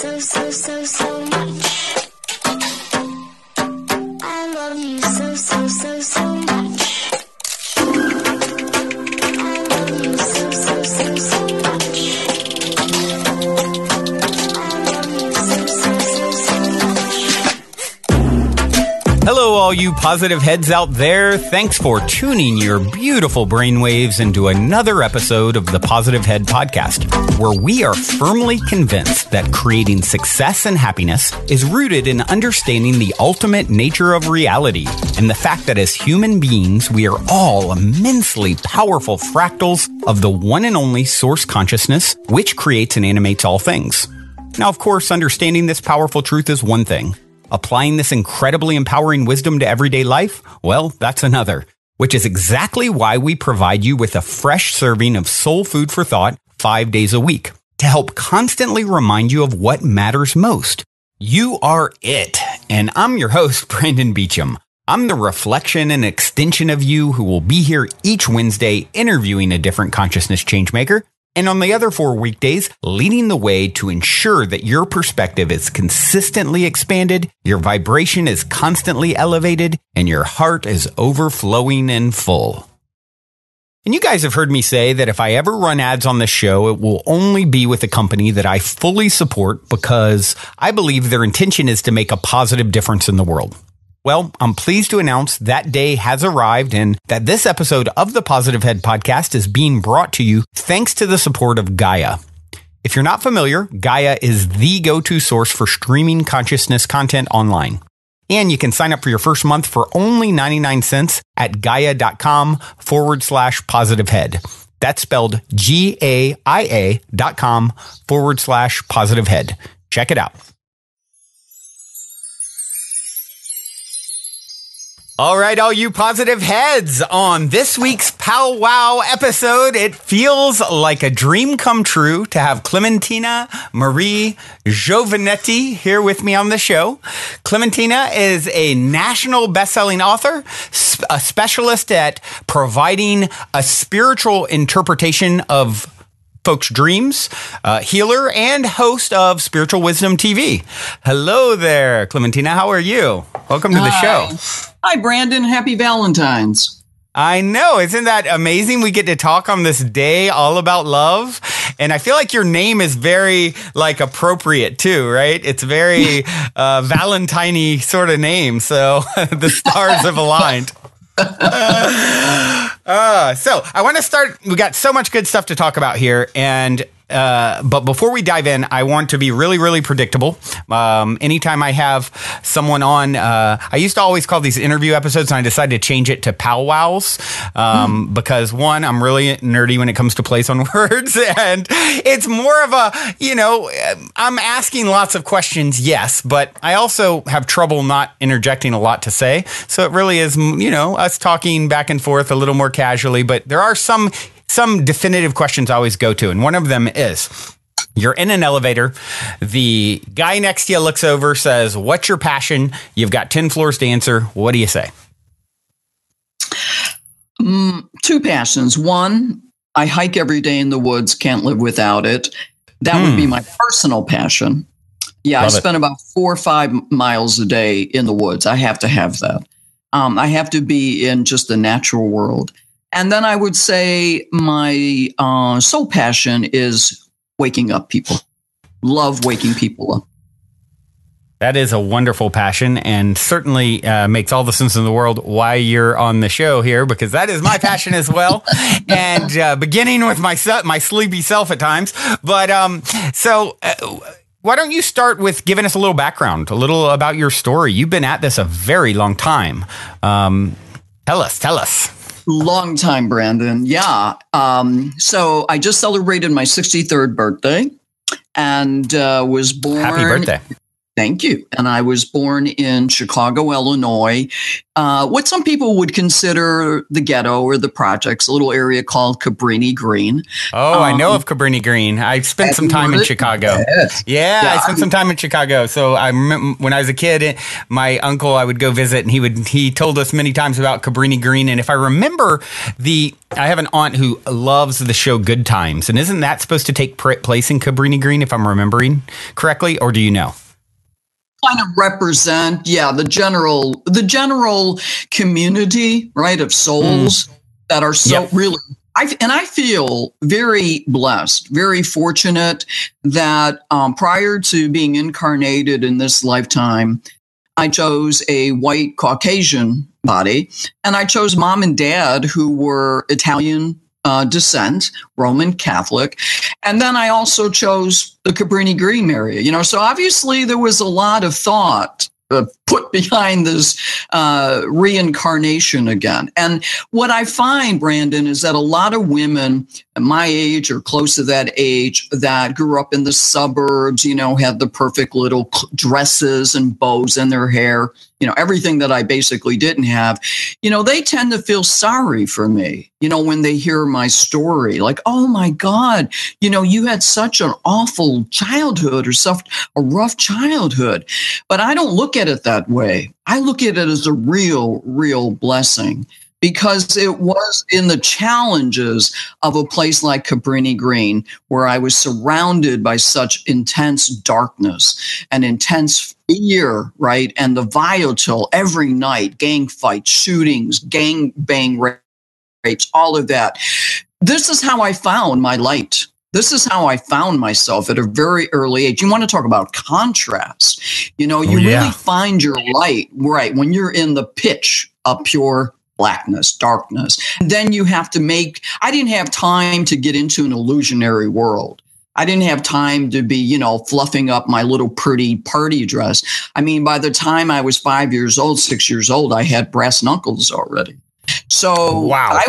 so much. I love you so much. I love you so much. I love you so much. Hello, all you positive heads out there. Thanks for tuning your beautiful brainwaves into another episode of the Positive Head Podcast, where we are firmly convinced that creating success and happiness is rooted in understanding the ultimate nature of reality and the fact that as human beings, we are all immensely powerful fractals of the one and only source consciousness, which creates and animates all things. Now, of course, understanding this powerful truth is one thing. Applying this incredibly empowering wisdom to everyday life? Well, that's another, which is exactly why we provide you with a fresh serving of soul food for thought 5 days a week to help constantly remind you of what matters most. You are it. And I'm your host, Brandon Beecham. I'm the reflection and extension of you who will be here each Wednesday interviewing a different consciousness changemaker. And on the other 4 weekdays, leading the way to ensure that your perspective is consistently expanded, your vibration is constantly elevated, and your heart is overflowing and full. And you guys have heard me say that if I ever run ads on this show, it will only be with a company that I fully support because I believe their intention is to make a positive difference in the world. Well, I'm pleased to announce that day has arrived and that this episode of the Positive Head Podcast is being brought to you thanks to the support of Gaia. If you're not familiar, Gaia is the go-to source for streaming consciousness content online. And you can sign up for your first month for only 99 cents at gaia.com/positivehead. That's spelled GAIA.com/positivehead. Check it out. All right, all you positive heads, on this week's powwow episode, it feels like a dream come true to have Clementina Marie Giovannetti here with me on the show. Clementina is a national best-selling author, a specialist at providing a spiritual interpretation of folks' dreams, healer, and host of Spiritual Wisdom TV. Hello there, Clementina. How are you? Welcome to the show. Hi, Brandon. Happy Valentine's. I know. Isn't that amazing? We get to talk on this day all about love. And I feel like your name is very appropriate too, right? It's very Valentine-y sort of name. So the stars have aligned. So I want to start. We got so much good stuff to talk about here. And but before we dive in, I want to be really, really predictable. Anytime I have someone on, I used to always call these interview episodes, and I decided to change it to powwows because one, I'm really nerdy when it comes to plays on words, and it's more of a, I'm asking lots of questions, yes, but I also have trouble not interjecting a lot to say. So it really is, us talking back and forth a little more casually, but there are some definitive questions I always go to. And one of them is, you're in an elevator. The guy next to you looks over, says, "What's your passion?" You've got 10 floors to answer. What do you say? Two passions. One, I hike every day in the woods, can't live without it. That would be my personal passion. Yeah, I spend about 4 or 5 miles a day in the woods. I have to have that. I have to be in just the natural world. And then I would say my soul passion is waking up people. Love waking people up. That is a wonderful passion, and certainly makes all the sense in the world why you're on the show here, because that is my passion as well. And beginning with my sleepy self at times. But why don't you start with giving us a little background, a little about your story? You've been at this a very long time. Tell us. Long time, Brandon. Yeah. So I just celebrated my 63rd birthday and was born. Happy birthday. Thank you. And I was born in Chicago, Illinois, what some people would consider the ghetto or the projects, a little area called Cabrini Green. Oh, I know of Cabrini Green. I spent some time in Chicago. Yes. Yeah, I spent some time in Chicago. So I remember when I was a kid, my uncle, I would go visit, and he told us many times about Cabrini Green. And if I remember, I have an aunt who loves the show Good Times, and isn't that supposed to take place in Cabrini Green, if I'm remembering correctly, or do you know? Kind of represent, the general community, right, of souls that are so really. I feel very blessed, very fortunate that prior to being incarnated in this lifetime, I chose a white Caucasian body, and I chose mom and dad who were Italian descent, Roman Catholic. And then I also chose the Cabrini Green area, so obviously there was a lot of thought put behind this reincarnation again. And what I find, Brandon, is that a lot of women my age or close to that age that grew up in the suburbs, had the perfect little dresses and bows in their hair, everything that I basically didn't have, they tend to feel sorry for me, when they hear my story, like, oh my God, you had such an awful childhood or a rough childhood. But I don't look at it that way. I look at it as a real blessing, because it was in the challenges of a place like Cabrini Green, where I was surrounded by such intense darkness and intense fear, right? And the volatile every night, gang fights, shootings, gang bang rapes, all of that. This is how I found my light. This is how I found myself at a very early age. You want to talk about contrast. Really find your light, right, when you're in the pitch of pure blackness, darkness. And then you have to I didn't have time to get into an illusionary world. I didn't have time to be, fluffing up my little pretty party dress. I mean, by the time I was 5 years old, 6 years old, I had brass knuckles already. So, wow.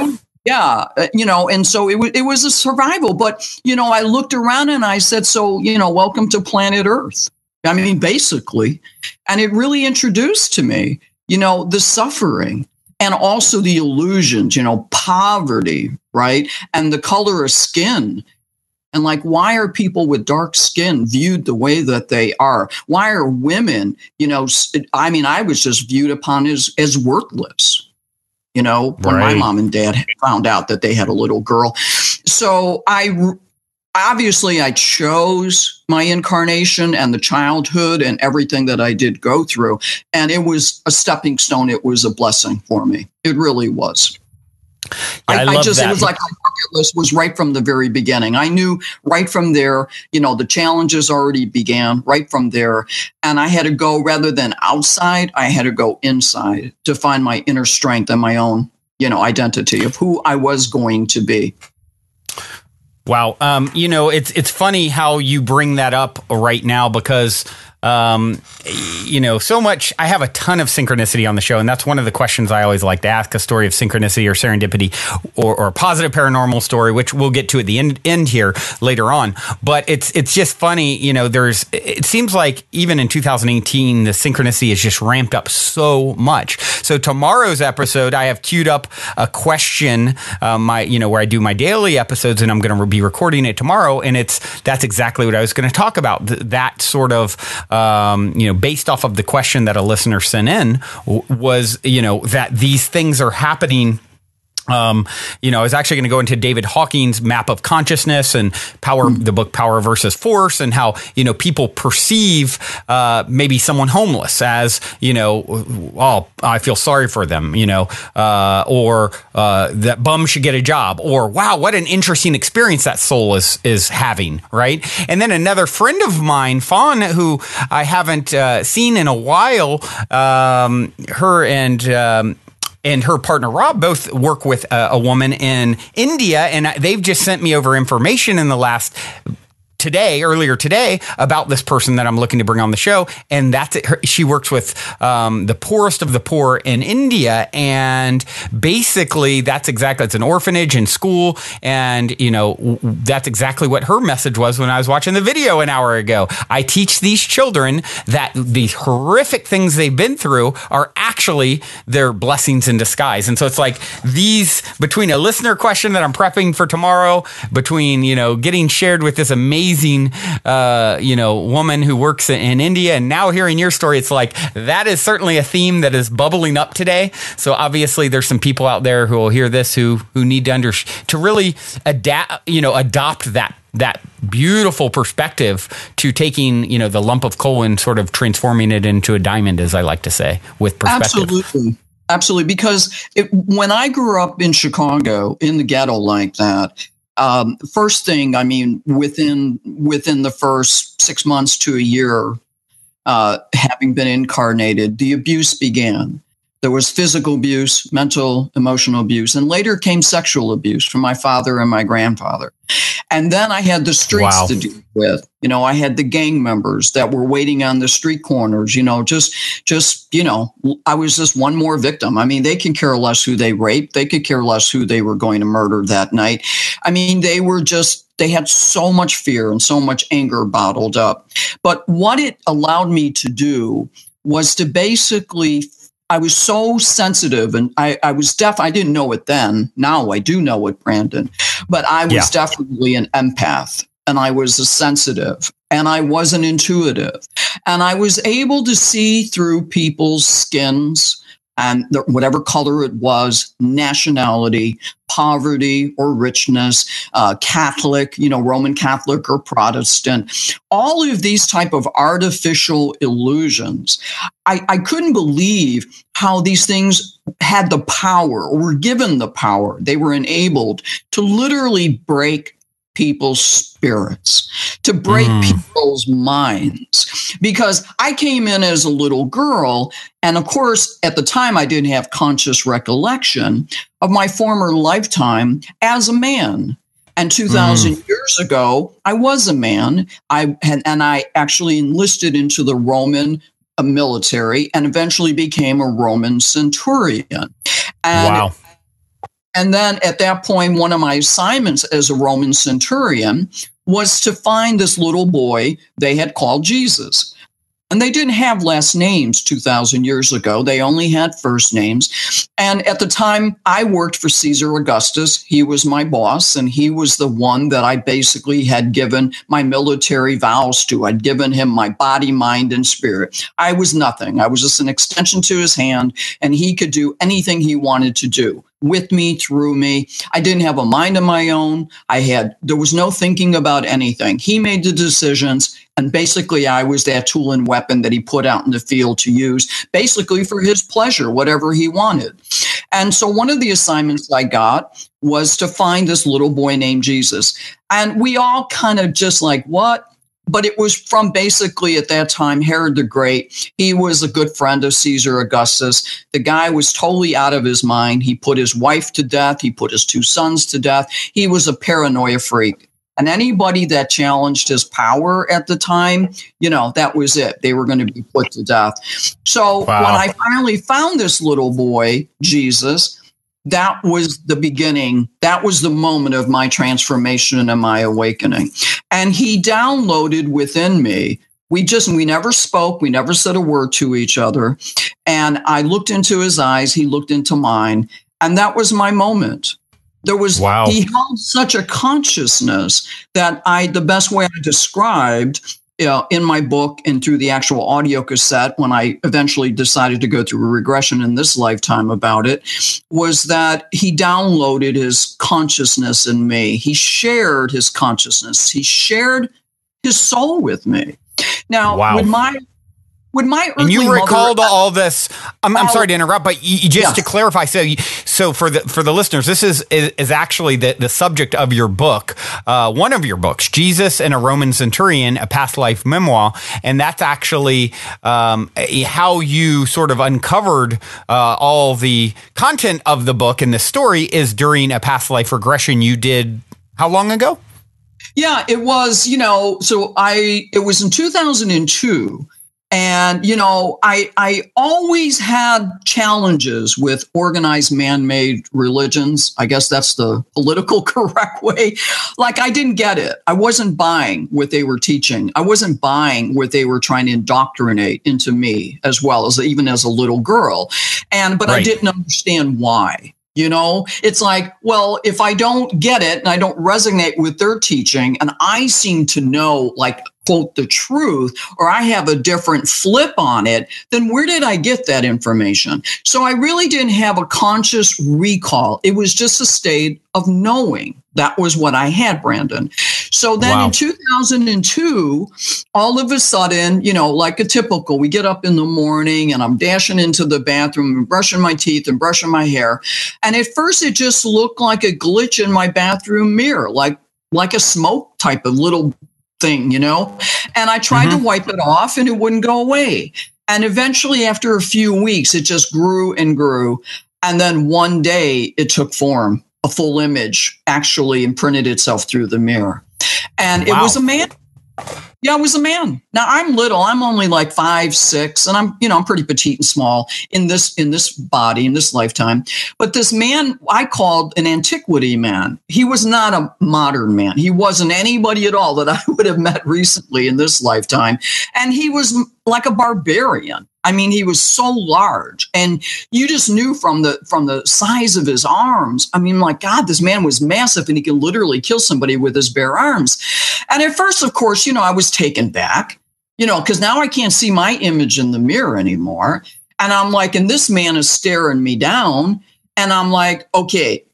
And so it was a survival. But, I looked around and I said, so, welcome to planet Earth. I mean, basically. And it really introduced to me, the suffering and also the illusions, poverty, right? And the color of skin. And like, why are people with dark skin viewed the way that they are? Why are women, I was just viewed upon as worthless. When my mom and dad found out that they had a little girl. So I chose my incarnation and the childhood and everything that I did go through. And it was a stepping stone. It was a blessing for me. It really was. I love that. It was like my bucket list was right from the very beginning. I knew right from there, the challenges already began right from there. And I had to go, rather than outside, I had to go inside to find my inner strength and my own, identity of who I was going to be. Wow. It's funny how you bring that up right now, because so much. I have a ton of synchronicity on the show, and that's one of the questions I always like to ask: a story of synchronicity or serendipity, or a positive paranormal story, which we'll get to at the end here later on. But it's just funny, it seems like even in 2018, the synchronicity has just ramped up so much. So tomorrow's episode, I have queued up a question, where I do my daily episodes, and I'm going to be recording it tomorrow, and that's exactly what I was going to talk about. That sort of based off of the question that a listener sent in, was, that these things are happening. I was actually going to go into David Hawking's map of consciousness and the book Power versus Force, and how, people perceive, maybe someone homeless as, oh, I feel sorry for them, or, that bum should get a job, or wow, what an interesting experience that soul is having. Right. And then another friend of mine, Fawn, who I haven't, seen in a while, her and her partner, Rob, both work with a woman in India, and they've just sent me over information in the last earlier today, about this person that I'm looking to bring on the show. And that's it. She works with the poorest of the poor in India. And basically, it's an orphanage and school. And, that's exactly what her message was when I was watching the video an hour ago. I teach these children that these horrific things they've been through are actually their blessings in disguise. And so it's like these, between a listener question that I'm prepping for tomorrow, between, getting shared with this amazing, woman who works in India, and now hearing your story, it's like that is certainly a theme that is bubbling up today. So obviously there's some people out there who will hear this who need to really adopt that beautiful perspective to taking, the lump of coal and sort of transforming it into a diamond, as I like to say, with perspective. Absolutely. Because when I grew up in Chicago, in the ghetto like that, first thing, within the first 6 months to a year, having been incarnated, the abuse began. There was physical abuse, mental, emotional abuse, and later came sexual abuse from my father and my grandfather. And then I had the streets to deal with. I had the gang members that were waiting on the street corners, I was just one more victim. They could care less who they raped. They could care less who they were going to murder that night. They had so much fear and so much anger bottled up. But what it allowed me to do was to basically, I was so sensitive, and I was deaf. I didn't know it then. Now I do know it, Brandon. But I was definitely an empath, and I was a sensitive, and I was an intuitive. And I was able to see through people's skins and whatever color it was, nationality, poverty or richness, Catholic, Roman Catholic or Protestant, all of these type of artificial illusions. I couldn't believe how these things had the power, or were given the power. They were enabled to literally break people's spirits, to break people's minds. Because I came in as a little girl, and of course, at the time, I didn't have conscious recollection of my former lifetime as a man. And 2,000 years ago, I was a man. I actually enlisted into the Roman military and eventually became a Roman Centurion. And then at that point, one of my assignments as a Roman Centurion was to find this little boy they had called Jesus. And they didn't have last names 2,000 years ago. They only had first names. And at the time, I worked for Caesar Augustus. He was my boss, and he was the one that I basically had given my military vows to. I'd given him my body, mind, and spirit. I was nothing. I was just an extension to his hand, and he could do anything he wanted to do. With me, through me. I didn't have a mind of my own. There was no thinking about anything. He made the decisions, and basically I was that tool and weapon that he put out in the field to use, basically for his pleasure, whatever he wanted. And so one of the assignments I got was to find this little boy named Jesus. And we all kind of just like, what? But it was from basically at that time, Herod the Great. He was a good friend of Caesar Augustus. The guy was totally out of his mind. He put his wife to death. He put his 2 sons to death. He was a paranoia freak. And anybody that challenged his power at the time, that was it. They were going to be put to death. So when I finally found this little boy, Jesus, that was the beginning. That was the moment of my transformation and my awakening. And he downloaded within me. We never spoke. We never said a word to each other. And I looked into his eyes. He looked into mine. And that was my moment. He held such a consciousness that the best way I described in my book and through the actual audio cassette, when I eventually decided to go through a regression in this lifetime about it, was that he downloaded his consciousness in me. He shared his consciousness. He shared his soul with me. Now, would my earthly and you recalled mother, all this. I'm sorry to interrupt, but just to clarify, so for the listeners, this is actually the subject of your book, one of your books, Jesus and a Roman Centurion, a past life memoir, and that's actually how you sort of uncovered all the content of the book, and the story is during a past life regression you did how long ago? Yeah, it was, it was in 2002. And, I always had challenges with organized man-made religions. I guess that's the political correct way. Like, I didn't get it. I wasn't buying what they were teaching. I wasn't buying what they were trying to indoctrinate into me, as well as even as a little girl. But I didn't understand why. It's like, well, if I don't get it and I don't resonate with their teaching and I seem to know, like, quote, the truth, or I have a different flip on it, then where did I get that information? So I really didn't have a conscious recall. It was just a state of knowing. That was what I had, Brandon. So then in 2002, all of a sudden, like a typical, we get up in the morning and I'm dashing into the bathroom and brushing my teeth and brushing my hair. And at first it just looked like a glitch in my bathroom mirror, like a smoke type of little thing, and I tried to wipe it off and it wouldn't go away. And eventually after a few weeks, it just grew and grew. And then one day it took form, a full image actually imprinted itself through the mirror. And it was a man. Yeah, it was a man. Now I'm little. I'm only like 5'6", and I'm pretty petite and small in this body, in this lifetime. But this man I called an antiquity man. He was not a modern man. He wasn't anybody at all that I would have met recently in this lifetime. And he was like a barbarian. I mean, he was so large, and you just knew from the size of his arms. I mean, my God, this man was massive, and he could literally kill somebody with his bare arms. And at first, of course, I was taken back, because now I can't see my image in the mirror anymore. And I'm like, and this man is staring me down, and I'm like, okay.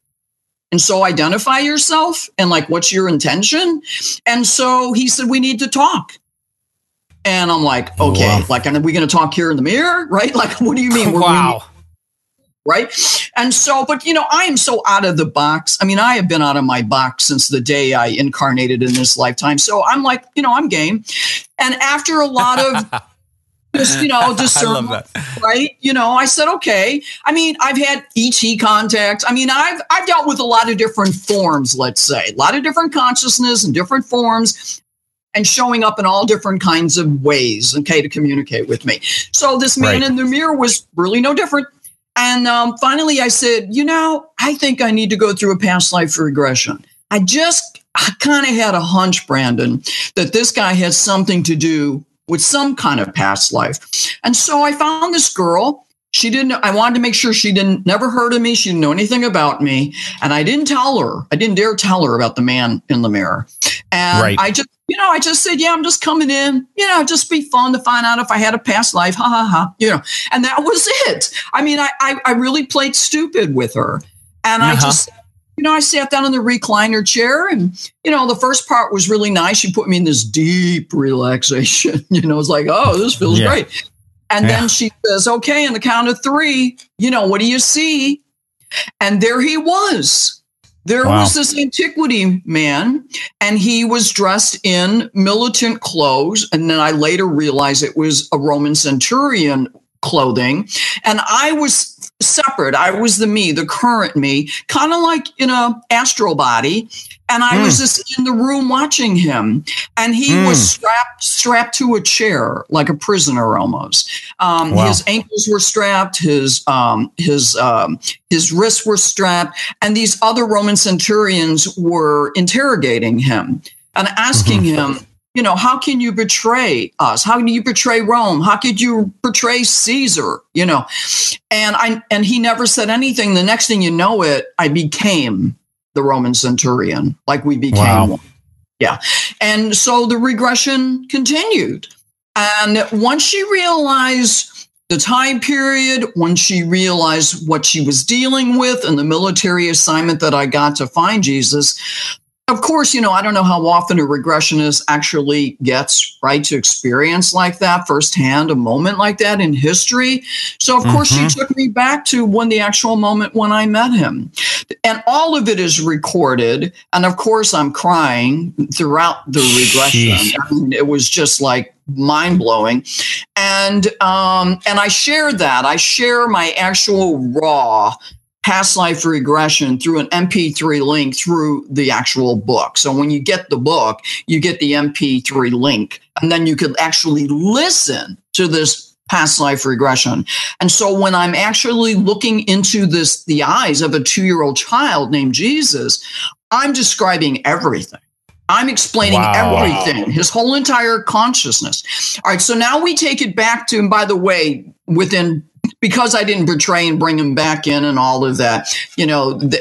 And so identify yourself, and like, what's your intention? And so he said, we need to talk. And I'm like, okay, like, are we going to talk here in the mirror? Right? Like, what do you mean? Wow. Right. And so, but, I am so out of the box. I mean, I have been out of my box since the day I incarnated in this lifetime. So I'm like, I'm game. And after a lot of just, discernment, right? I said, okay. I mean, I've had ET contacts. I mean, I've dealt with a lot of different forms, let's say, a lot of different consciousness and different forms, and showing up in all different kinds of ways, okay, to communicate with me. So this man in the mirror was really no different. And finally I said, I think I need to go through a past life regression. I kind of had a hunch, Brandon, that this guy had something to do with some kind of past life. And so I found this girl. I wanted to make sure she never heard of me. She didn't know anything about me. And I didn't dare tell her about the man in the mirror. And I just said, yeah, I'm just coming in, just be fun to find out if I had a past life. Ha ha ha. And that was it. I mean, I really played stupid with her. And I just, I sat down in the recliner chair, and, the first part was really nice. She put me in this deep relaxation, it's like, oh, this feels great. And then she says, okay, on the count of 3, what do you see? And there he was. There was this antiquity man, and he was dressed in militant clothes. And then I later realized it was a Roman Centurion clothing. And I was separate. I was the current me, kind of like in a astral body. And I was just in the room watching him, and he was strapped to a chair like a prisoner almost. His ankles were strapped, his wrists were strapped, and these other Roman centurions were interrogating him and asking him, how can you betray us? How can you betray Rome? How could you betray Caesar? And he never said anything. The next thing you know I became the Roman centurion, like we became one. Yeah. And so the regression continued. And once she realized the time period, when she realized what she was dealing with and the military assignment that I got to find Jesus, of course, I don't know how often a regressionist actually gets to experience like that firsthand, a moment like that in history. So, of course, she took me back to the actual moment when I met him. And all of it is recorded. And of course, I'm crying throughout the regression. I mean, it was just like mind blowing. And I share that. I share my actual raw past life regression through an MP3 link through the actual book. So when you get the book, you get the MP3 link, and then you could actually listen to this past life regression. And so when I'm actually looking into the eyes of a 2-year-old child named Jesus, I'm describing everything. I'm explaining everything, his whole entire consciousness. All right, so now we take it back to, and by the way, because I didn't betray and bring him back in and all of that,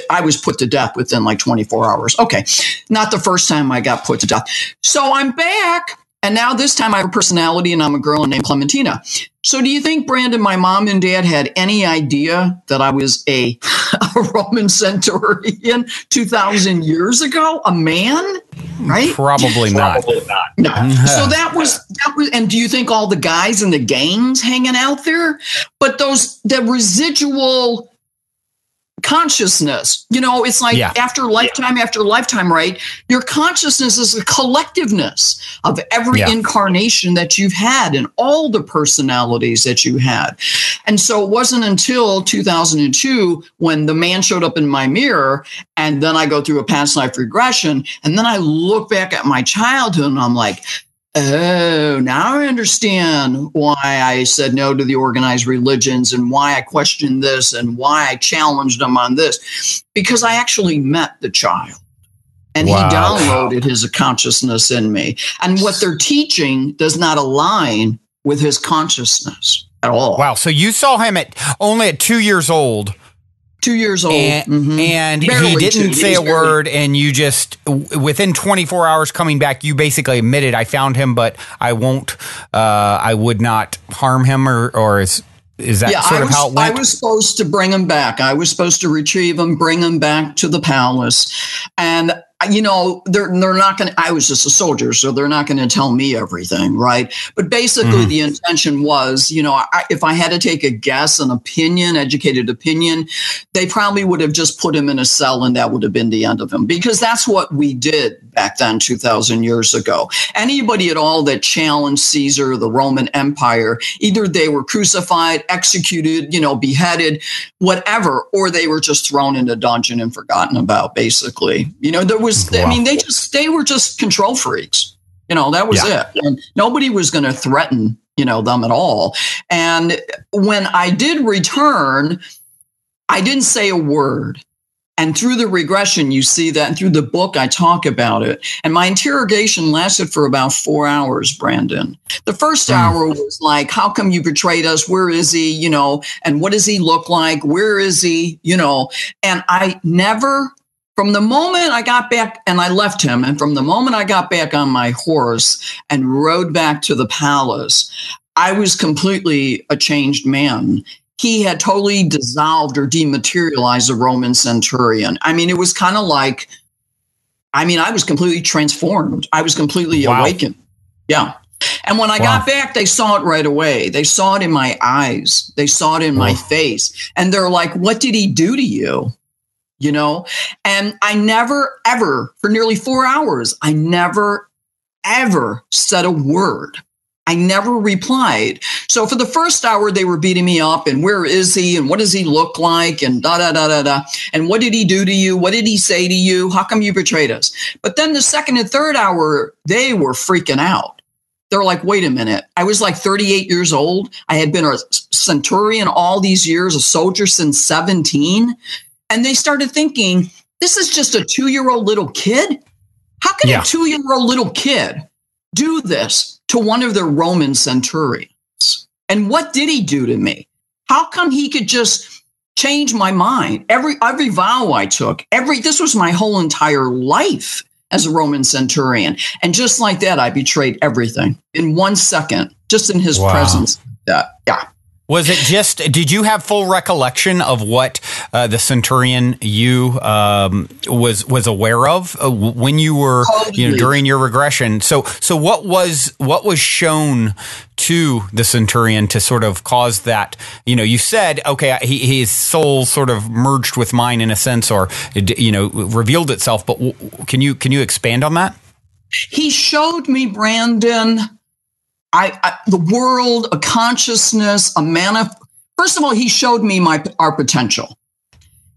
I was put to death within like 24 hours. Okay, not the first time I got put to death. So I'm back, and now this time I have a personality, and I'm a girl named Clementina. So do you think, Brandon, my mom and dad had any idea that I was a Roman centurion 2,000 years ago? A man, right? Probably not. No. So that was, and do you think all the guys in the gangs hanging out there? But the residual consciousness, it's like after lifetime, right? Your consciousness is a collectiveness of every incarnation that you've had and all the personalities that you had. And so it wasn't until 2002 when the man showed up in my mirror, and then I go through a past life regression, and then I look back at my childhood and I'm like, oh, now I understand why I said no to the organized religions and why I questioned this and why I challenged them on this, because I actually met the child and he downloaded his consciousness in me. And what they're teaching does not align with his consciousness at all. Wow. So you saw him only at 2 years old. 2 years old. And he didn't say a word, and you just, within 24 hours coming back, you basically admitted, I found him, but I would not harm him, or is that sort of how it went? I was supposed to bring him back. I was supposed to retrieve him, bring him back to the palace. And they're not going to, I was just a soldier, so they're not going to tell me everything, right? But basically the intention was, if I had to take a guess, an opinion, educated opinion, they probably would have just put him in a cell and that would have been the end of him, because that's what we did back then 2,000 years ago. Anybody at all that challenged Caesar, the Roman Empire, either they were crucified, executed, beheaded, whatever, or they were just thrown in a dungeon and forgotten about, basically. They were just control freaks. That was it. And nobody was going to threaten, them at all. And when I did return, I didn't say a word. And through the regression, you see that, and through the book, I talk about it. And my interrogation lasted for about 4 hours, Brandon. The first hour was like, how come you betrayed us? Where is he? And what does he look like? Where is he? And I never, from the moment I got back, and I left him, and from the moment I got back on my horse and rode back to the palace, I was completely a changed man. He had totally dissolved or dematerialized the Roman centurion. I mean, it was kind of like, I was completely transformed. I was completely awakened. Yeah. And when I got back, they saw it right away. They saw it in my eyes. They saw it in my face. And they're like, what did he do to you? And I never, ever, for nearly 4 hours, I never, ever said a word. I never replied. So for the first hour, they were beating me up, and where is he? And what does he look like? And da-da-da-da-da. And what did he do to you? What did he say to you? How come you betrayed us? But then the second and third hour, they were freaking out. They're like, wait a minute. I was like 38 years old. I had been a centurion all these years, a soldier since 17. And they started thinking, this is just a 2-year-old little kid? How can a 2-year-old little kid do this to one of the Roman centurions? And what did he do to me? How come he could just change my mind? Every vow I took, this was my whole entire life as a Roman centurion. And just like that, I betrayed everything in 1 second, just in his presence. Yeah. Was it just, did you have full recollection of what the centurion you was aware of when you were, during your regression? So what was shown to the centurion to sort of cause that, you said, okay, his soul sort of merged with mine in a sense, or, revealed itself, but can you expand on that? He showed me, Brandon, the world, a consciousness, First of all, he showed me our potential.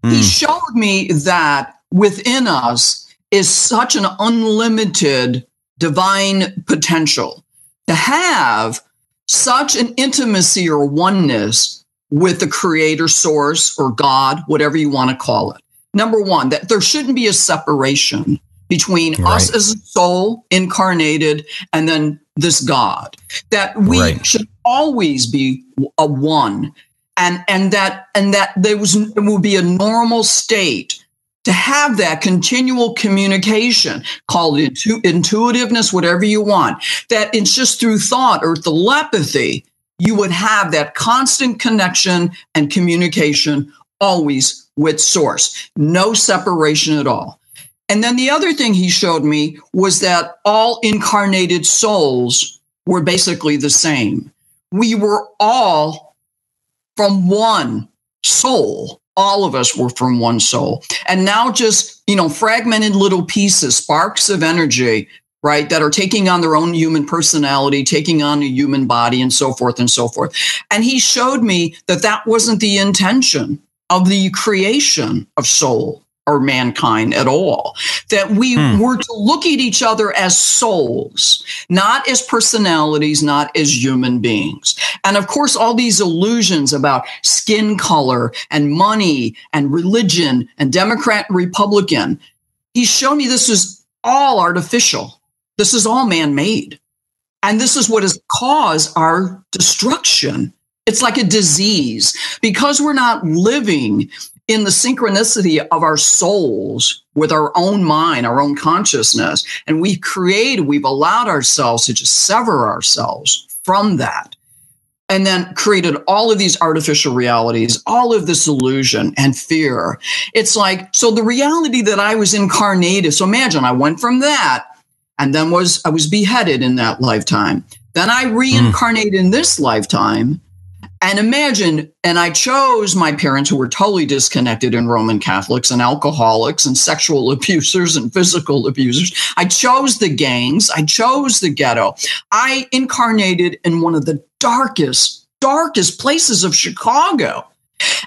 He showed me that within us is such an unlimited divine potential to have such an intimacy or oneness with the creator, source, or God, whatever you want to call it. Number one, that there shouldn't be a separation between us as a soul incarnated and then this God, that we should always be a one, and that it would be a normal state to have that continual communication, call it intuitiveness, whatever you want, that it's just through thought or telepathy, you would have that constant connection and communication always with source, no separation at all. And then the other thing he showed me was that all incarnated souls were basically the same. We were all from one soul. All of us were from one soul. And now just, fragmented little pieces, sparks of energy, right, that are taking on their own human personality, taking on a human body, and so forth and so forth. And he showed me that that wasn't the intention of the creation of soul or mankind at all, that we were to look at each other as souls, not as personalities, not as human beings. And of course, all these illusions about skin color and money and religion and Democrat and Republican, he showed me this is all artificial. This is all man-made. And this is what has caused our destruction. It's like a disease because we're not living in the synchronicity of our souls with our own mind, our own consciousness. And we've allowed ourselves to just sever ourselves from that and then created all of these artificial realities, all of this illusion and fear. It's like, so the reality that I was incarnated. So imagine I went from that and then I was beheaded in that lifetime. Then I reincarnated in this lifetime. And imagine, and I chose my parents who were totally disconnected and Roman Catholics and alcoholics and sexual abusers and physical abusers. I chose the gangs. I chose the ghetto. I incarnated in one of the darkest places of Chicago.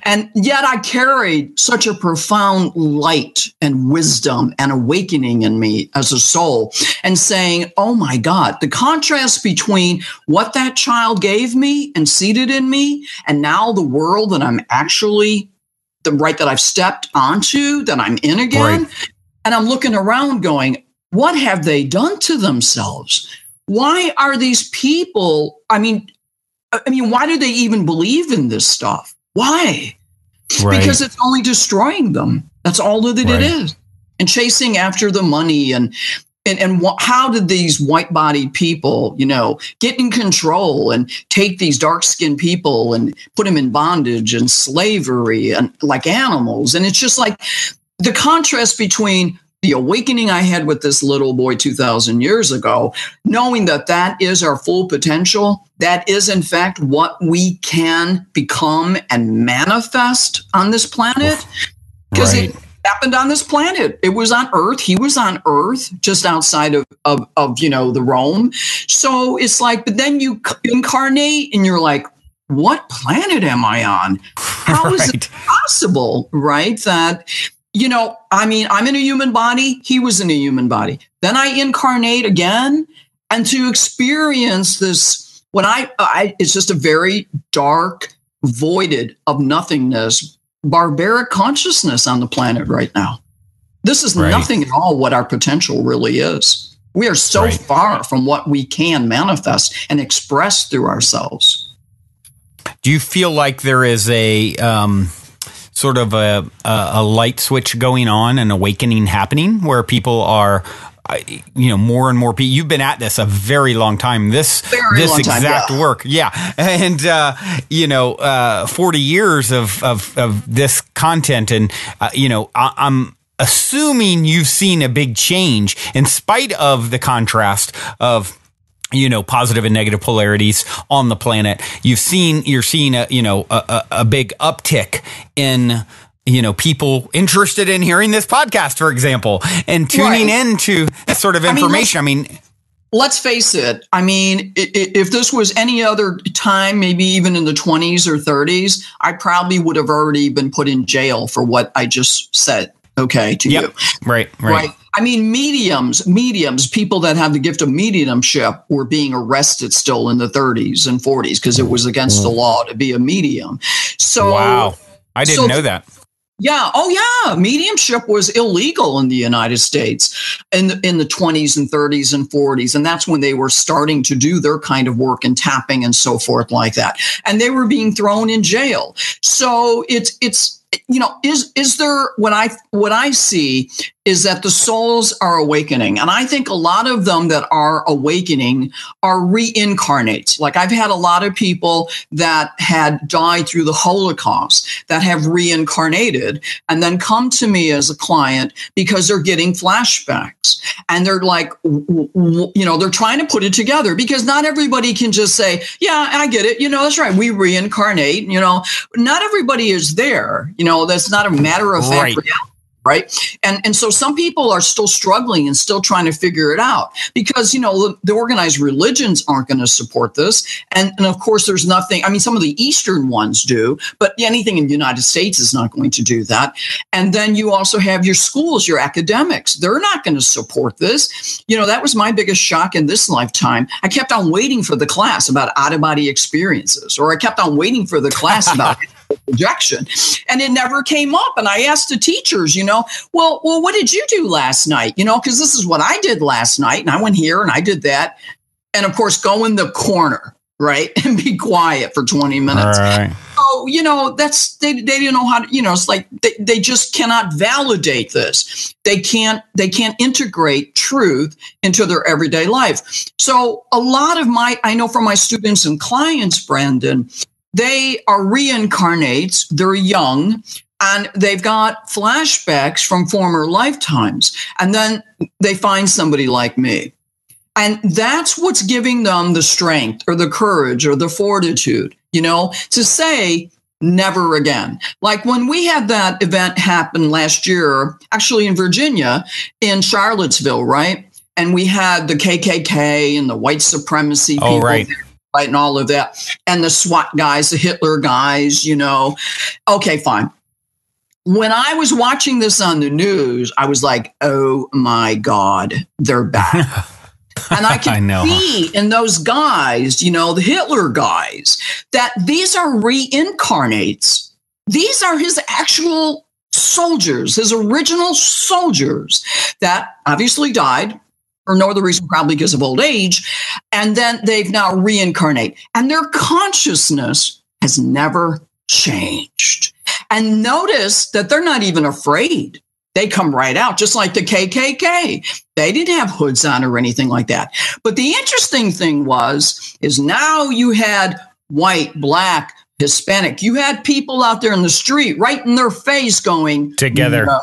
And yet I carried such a profound light and wisdom and awakening in me as a soul and saying, oh my God, the contrast between what that child gave me and seeded in me and now the world that I'm actually, that I've stepped onto, that I'm in again. Right. And I'm looking around going, what have they done to themselves? Why are these people, I mean, why do they even believe in this stuff? Why? Right. Because it's only destroying them. That's all that it is. And chasing after the money and how did these white-bodied people, get in control and take these dark-skinned people and put them in bondage and slavery and like animals? And it's just like the contrast between the awakening I had with this little boy 2,000 years ago, knowing that that is our full potential, that is in fact what we can become and manifest on this planet, because it happened on this planet. It was on Earth. He was on Earth, just outside of the Rome. So it's like, but then you incarnate and you're like, what planet am I on? How is it possible, right? That I'm in a human body. He was in a human body. Then I incarnate again, and to experience this, when it's just a very dark, voided of nothingness, barbaric consciousness on the planet right now. This is nothing at all what our potential really is. We are so far from what we can manifest and express through ourselves. Do you feel like there is a sort of a light switch going on, an awakening happening where people are, more and more people? You've been at this a very long time. This exact work. Yeah. And, 40 years of this content. And, I'm assuming you've seen a big change in spite of the contrast of, positive and negative polarities on the planet. You're seeing a big uptick in, people interested in hearing this podcast, for example, and tuning into that sort of information. let's face it. I mean, if this was any other time, maybe even in the 20s or 30s, I probably would have already been put in jail for what I just said. Okay, to you. Right. I mean, mediums, people that have the gift of mediumship were being arrested still in the 30s and 40s because it was against the law to be a medium. So, wow, I didn't know that. Yeah. Oh, yeah. Mediumship was illegal in the United States in the 20s and 30s and 40s. And that's when they were starting to do their kind of work and tapping and so forth like that. And they were being thrown in jail. So it's is there what I see is that the souls are awakening. And I think a lot of them that are awakening are reincarnates. Like I've had a lot of people that had died through the Holocaust that have reincarnated and then come to me as a client because they're getting flashbacks. And they're like, they're trying to put it together because not everybody can just say, yeah, I get it. That's right. We reincarnate, not everybody is there. That's not a matter of fact reality. Right. And so some people are still struggling and still trying to figure it out because, the organized religions aren't going to support this. And of course, there's nothing. I mean, some of the Eastern ones do, but anything in the United States is not going to do that. And then you also have your schools, your academics. They're not going to support this. That was my biggest shock in this lifetime. I kept on waiting for the class about out-of-body experiences, or I kept on waiting for the class about projection, and it never came up. And I asked the teachers, well, what did you do last night? Because this is what I did last night, and I went here and I did that, and of course, go in the corner, right, and be quiet for 20 minutes. Right. So that's they didn't know how to. It's like they just cannot validate this. They can't integrate truth into their everyday life. So a lot of I know from my students and clients, Brandon, they are reincarnates, they're young, and they've got flashbacks from former lifetimes. And then they find somebody like me. And that's what's giving them the strength or the courage or the fortitude, to say never again. Like when we had that event happen last year, actually in Virginia, in Charlottesville, right? And we had the KKK and the white supremacy people. Right. Right, and all of that, and the SWAT guys, the Hitler guys, Okay, fine. When I was watching this on the news, I was like, oh my God, they're back. And I can see in those guys, the Hitler guys, that these are reincarnates. These are his actual soldiers, his original soldiers that obviously died. For no other reason, probably because of old age. And then they've now reincarnate. And their consciousness has never changed. And notice that they're not even afraid. They come right out, just like the KKK. They didn't have hoods on or anything like that. But the interesting thing is now you had white, black, Hispanic. You had people out there in the street right in their face going, together. No.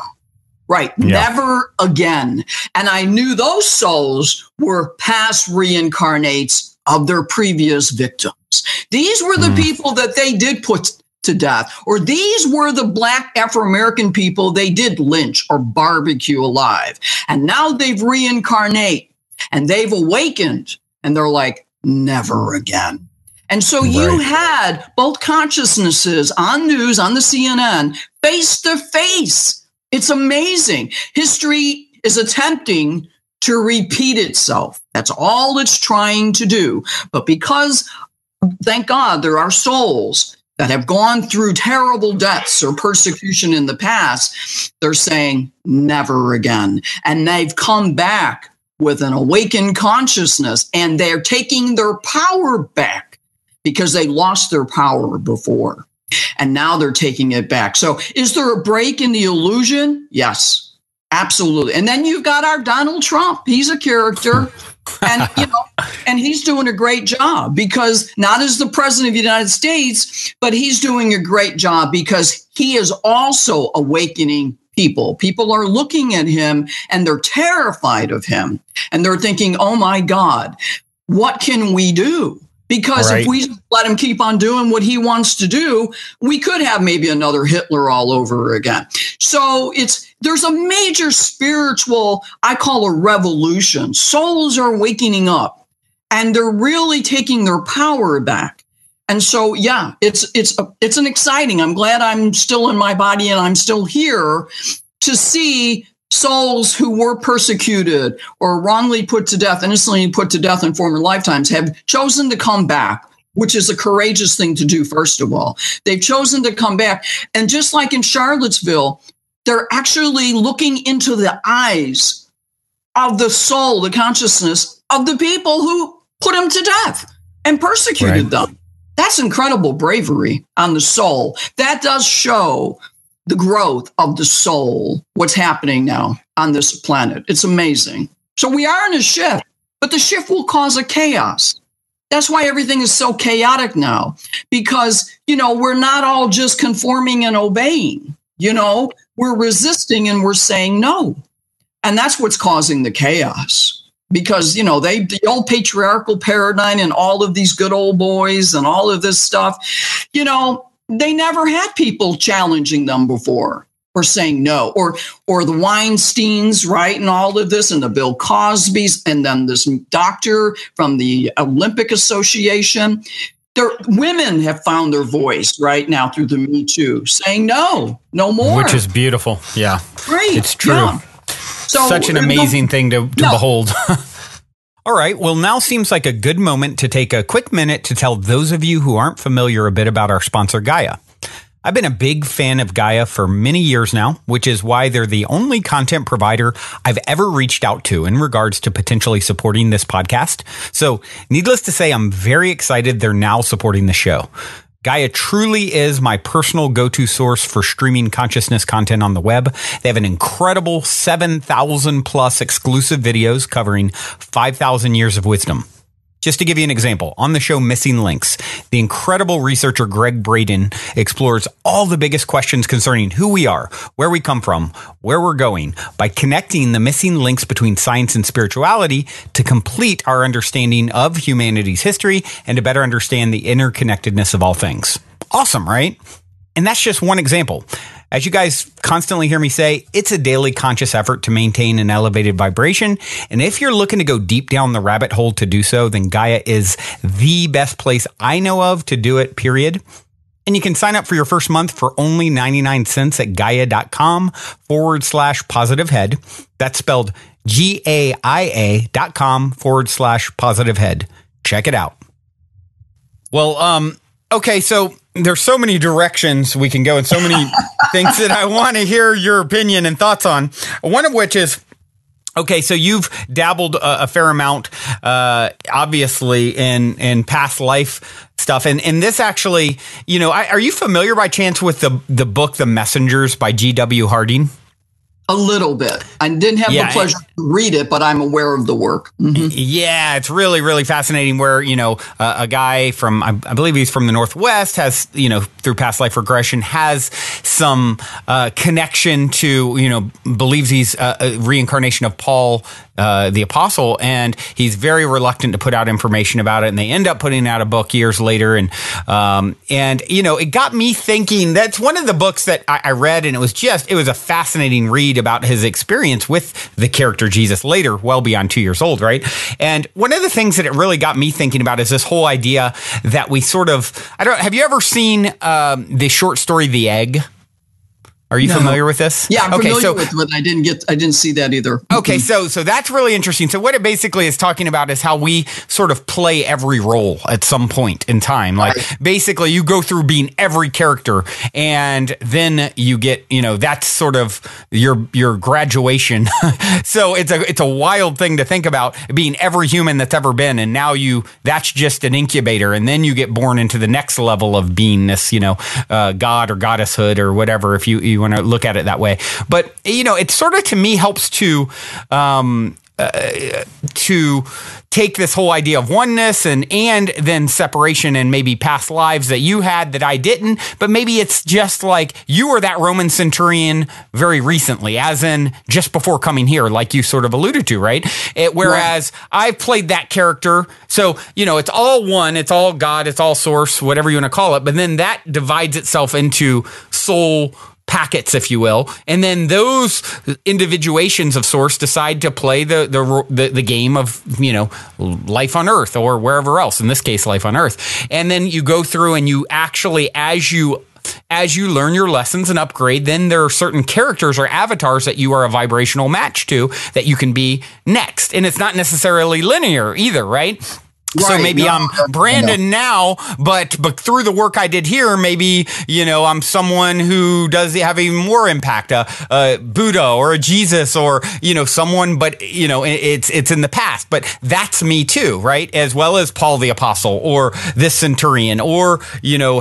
Right. Yeah. Never again. And I knew those souls were past reincarnates of their previous victims. These were the people that they did put to death, or these were the Black Afro-American people they did lynch or barbecue alive. And now they've reincarnate and they've awakened and they're like, never again. And so you had both consciousnesses on news, on the CNN, face to face. It's amazing. History is attempting to repeat itself. That's all it's trying to do. But because, thank God, there are souls that have gone through terrible deaths or persecution in the past, they're saying never again. And they've come back with an awakened consciousness, and they're taking their power back because they lost their power before. And now they're taking it back. So is there a break in the illusion? Yes, absolutely. And then you've got our Donald Trump. He's a character. And, and he's doing a great job because not as the president of the United States, but he's doing a great job because he is also awakening people. People are looking at him and they're terrified of him. And they're thinking, oh, my God, what can we do? Because if we let him keep on doing what he wants to do, we could have maybe another Hitler all over again. So there's a major spiritual, I call a revolution. Souls are waking up and they're really taking their power back. And so, yeah, it's an exciting. I'm glad I'm still in my body and I'm still here to see souls who were persecuted or wrongly put to death, innocently put to death in former lifetimes, have chosen to come back, which is a courageous thing to do, first of all. They've chosen to come back. And just like in Charlottesville, they're actually looking into the eyes of the soul, the consciousness of the people who put them to death and persecuted them. That's incredible bravery on the soul. That does show the growth of the soul, what's happening now on this planet. It's amazing. So we are in a shift, but the shift will cause a chaos. That's why everything is so chaotic now, because, we're not all just conforming and obeying. We're resisting and we're saying no. And that's what's causing the chaos. Because, the old patriarchal paradigm and all of these good old boys and all of this stuff, they never had people challenging them before or saying no, or the Weinsteins, right? And all of this, and the Bill Cosbys, and then this doctor from the Olympic Association. Women have found their voice right now through the Me Too, saying no more. Which is beautiful. Yeah. Great. It's true. Yeah. So, such an amazing thing to behold. All right. Well, now seems like a good moment to take a quick minute to tell those of you who aren't familiar a bit about our sponsor, Gaia. I've been a big fan of Gaia for many years now, which is why they're the only content provider I've ever reached out to in regards to potentially supporting this podcast. So needless to say, I'm very excited they're now supporting the show. Gaia truly is my personal go-to source for streaming consciousness content on the web. They have an incredible 7,000 plus exclusive videos covering 5,000 years of wisdom. Just to give you an example, on the show Missing Links, the incredible researcher Greg Braden explores all the biggest questions concerning who we are, where we come from, where we're going, by connecting the missing links between science and spirituality to complete our understanding of humanity's history and to better understand the interconnectedness of all things. Awesome, right? And that's just one example. As you guys constantly hear me say, it's a daily conscious effort to maintain an elevated vibration. And if you're looking to go deep down the rabbit hole to do so, then Gaia is the best place I know of to do it, period. And you can sign up for your first month for only 99 cents at gaia.com/positivehead. That's spelled GAIA.com/positivehead. Check it out. Well, okay, so there's so many directions we can go and so many things that I want to hear your opinion and thoughts on. One of which is, okay, so you've dabbled a fair amount, obviously, in past life stuff. And this actually, are you familiar by chance with the book, The Messengers by G.W. Harding? A little bit. I didn't have the pleasure to read it, but I'm aware of the work. Mm-hmm. Yeah, it's really, really fascinating where, a guy from, I believe he's from the Northwest, has, through past life regression, has some connection to, believes he's a reincarnation of Paul, the apostle, and he's very reluctant to put out information about it. And they end up putting out a book years later. And it got me thinking. That's one of the books that I read, and it was a fascinating read about his experience with the character Jesus later, well beyond 2 years old, right? And one of the things that it really got me thinking about is this whole idea that we sort of, have you ever seen the short story, The Egg? Are you familiar with this? Yeah, I'm familiar with it. I didn't see that either. Okay, so that's really interesting. So what it basically is talking about is how we sort of play every role at some point in time. Like basically you go through being every character and then you get, that's sort of your graduation. So it's a wild thing to think about, being every human that's ever been, and now that's just an incubator, and then you get born into the next level of beingness, God or goddesshood or whatever, if you want to look at it that way. But, it sort of, to me, helps to take this whole idea of oneness and then separation and maybe past lives that you had that I didn't, but maybe it's just like you were that Roman centurion very recently, as in just before coming here, like you sort of alluded to, right? Whereas I've played that character. So, it's all one, it's all God, it's all source, whatever you want to call it. But then that divides itself into soul, packets, if you will, and then those individuations of source decide to play the game of, life on Earth or wherever else, in this case, life on Earth. And then you go through and you actually, as you learn your lessons and upgrade, then there are certain characters or avatars that you are a vibrational match to that you can be next. And it's not necessarily linear either, right? So maybe I'm Brandon now, but through the work I did here, maybe, I'm someone who does have even more impact, a Buddha or a Jesus or, someone, but, it's in the past, but that's me too, right? As well as Paul the Apostle or this Centurion or,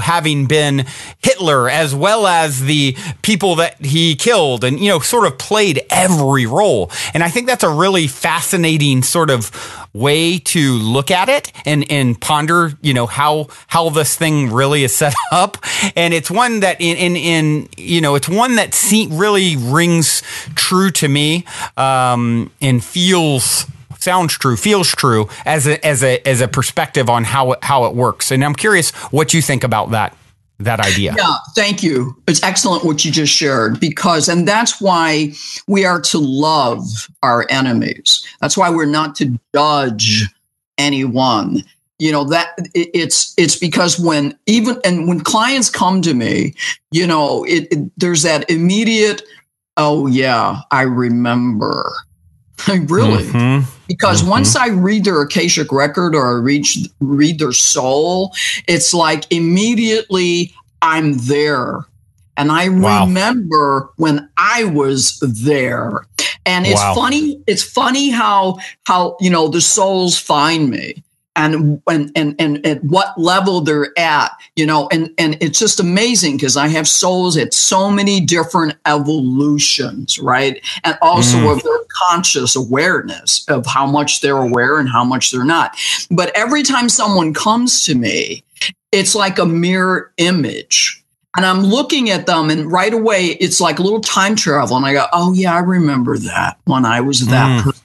having been Hitler, as well as the people that he killed and, sort of played every role. And I think that's a really fascinating sort of way to look at it and ponder, how this thing really is set up. And it's one that it's one that really rings true to me, and sounds true, feels true as a perspective on how it works. And I'm curious what you think about that idea. Yeah, thank you. It's excellent what you just shared, and that's why we are to love our enemies. That's why we're not to judge anyone. That it's because when clients come to me, there's that immediate, oh yeah, I remember. Really? Mm-hmm. Because once I read their Akashic record or I read their soul, it's like immediately I'm there. And I remember when I was there. And it's funny. It's funny how the souls find me. And at what level they're at, and it's just amazing because I have souls at so many different evolutions, right? And also of their conscious awareness of how much they're aware and how much they're not. But every time someone comes to me, it's like a mirror image. And I'm looking at them and right away, it's like a little time travel. And I go, oh yeah, I remember that when I was that person.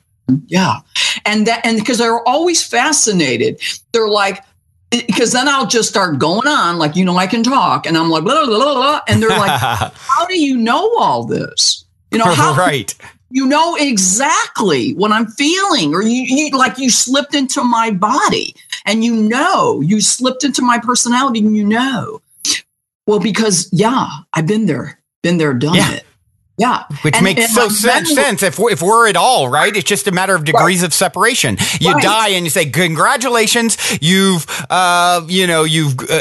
Yeah. And because they're always fascinated. They're like, because then I'll just start going on like, I can talk. And I'm like, blah, blah, blah, blah. And they're like, how do you know all this? How right. You know exactly what I'm feeling, or you slipped into my body and you slipped into my personality and Well, because I've been there, done it. Yeah. Which makes sense if we're at all, right? It's just a matter of degrees of separation. You die and you say, congratulations. You've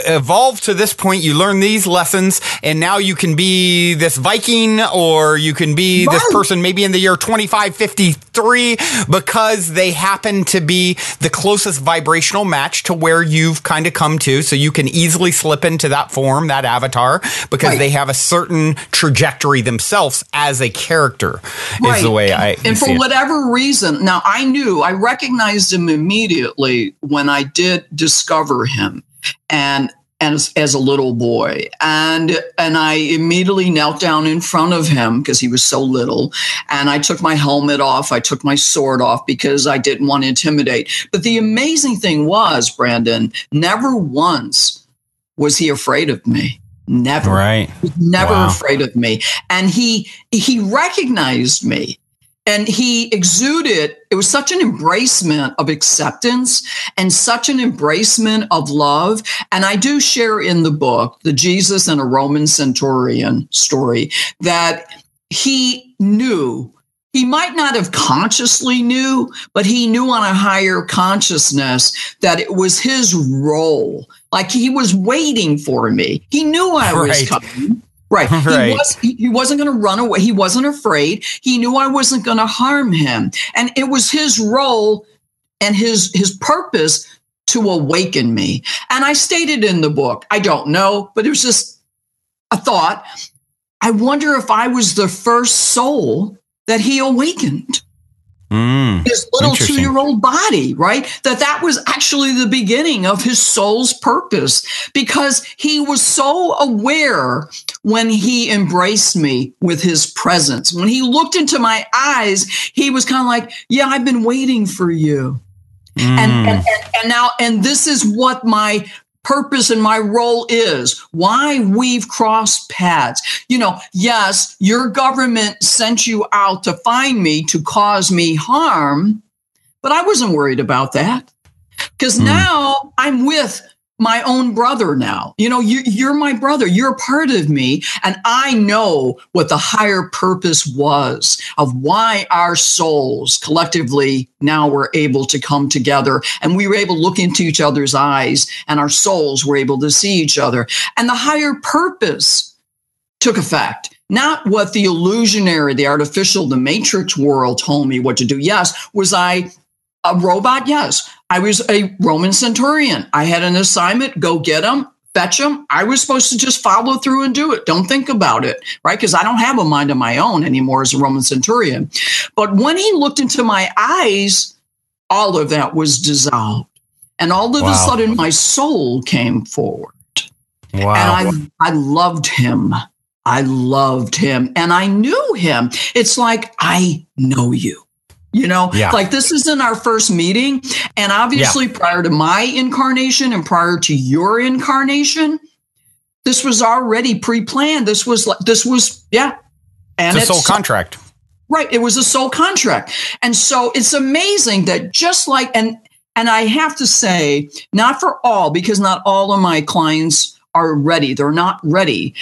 evolved to this point. You learn these lessons and now you can be this Viking or you can be this person maybe in the year 2553 because they happen to be the closest vibrational match to where you've kind of come to. So you can easily slip into that form, that avatar, because they have a certain trajectory themselves as a character is the way I and for whatever reason, now I recognized him immediately when I did discover him and as a little boy, and I immediately knelt down in front of him because he was so little, and I took my helmet off, I took my sword off because I didn't want to intimidate. But the amazing thing was, Brandon, never once was he afraid of me. Never. Right. He was never afraid of me. And he recognized me and he exuded. It was such an embracement of acceptance and such an embracement of love. And I do share in the book, the Jesus and a Roman Centurion story, that he knew. He might not have consciously knew, but he knew on a higher consciousness that it was his role. Like he was waiting for me. He knew I was coming. Right. He wasn't going to run away. He wasn't afraid. He knew I wasn't going to harm him. And it was his role and his purpose to awaken me. And I stated in the book, I don't know, but it was just a thought. I wonder if I was the first soul that he awakened. His little 2-year-old body, right? That was actually the beginning of his soul's purpose, because he was so aware when he embraced me with his presence. When he looked into my eyes, he was kind of like, yeah, I've been waiting for you. And now this is what my purpose and my role is, why we've crossed paths. Yes, your government sent you out to find me, to cause me harm, but I wasn't worried about that, because now I'm with my own brother now. You're my brother. You're a part of me. And I know what the higher purpose was of why our souls collectively now were able to come together. And we were able to look into each other's eyes, and our souls were able to see each other. And the higher purpose took effect. Not what the illusionary, the artificial, the matrix world told me what to do. Yes. Was I a robot? Yes. I was a Roman centurion. I had an assignment, go get them, fetch them. I was supposed to just follow through and do it. Don't think about it, right? Because I don't have a mind of my own anymore as a Roman centurion. But when he looked into my eyes, all of that was dissolved. And all of a sudden, my soul came forward. Wow. And I loved him. I loved him. And I knew him. It's like, I know you. Like this isn't our first meeting. And obviously prior to my incarnation and prior to your incarnation, this was already pre-planned. This was. And it's a soul contract. Right. It was a soul contract. And so it's amazing that just like, and I have to say, not for all, because not all of my clients are ready. They're not ready.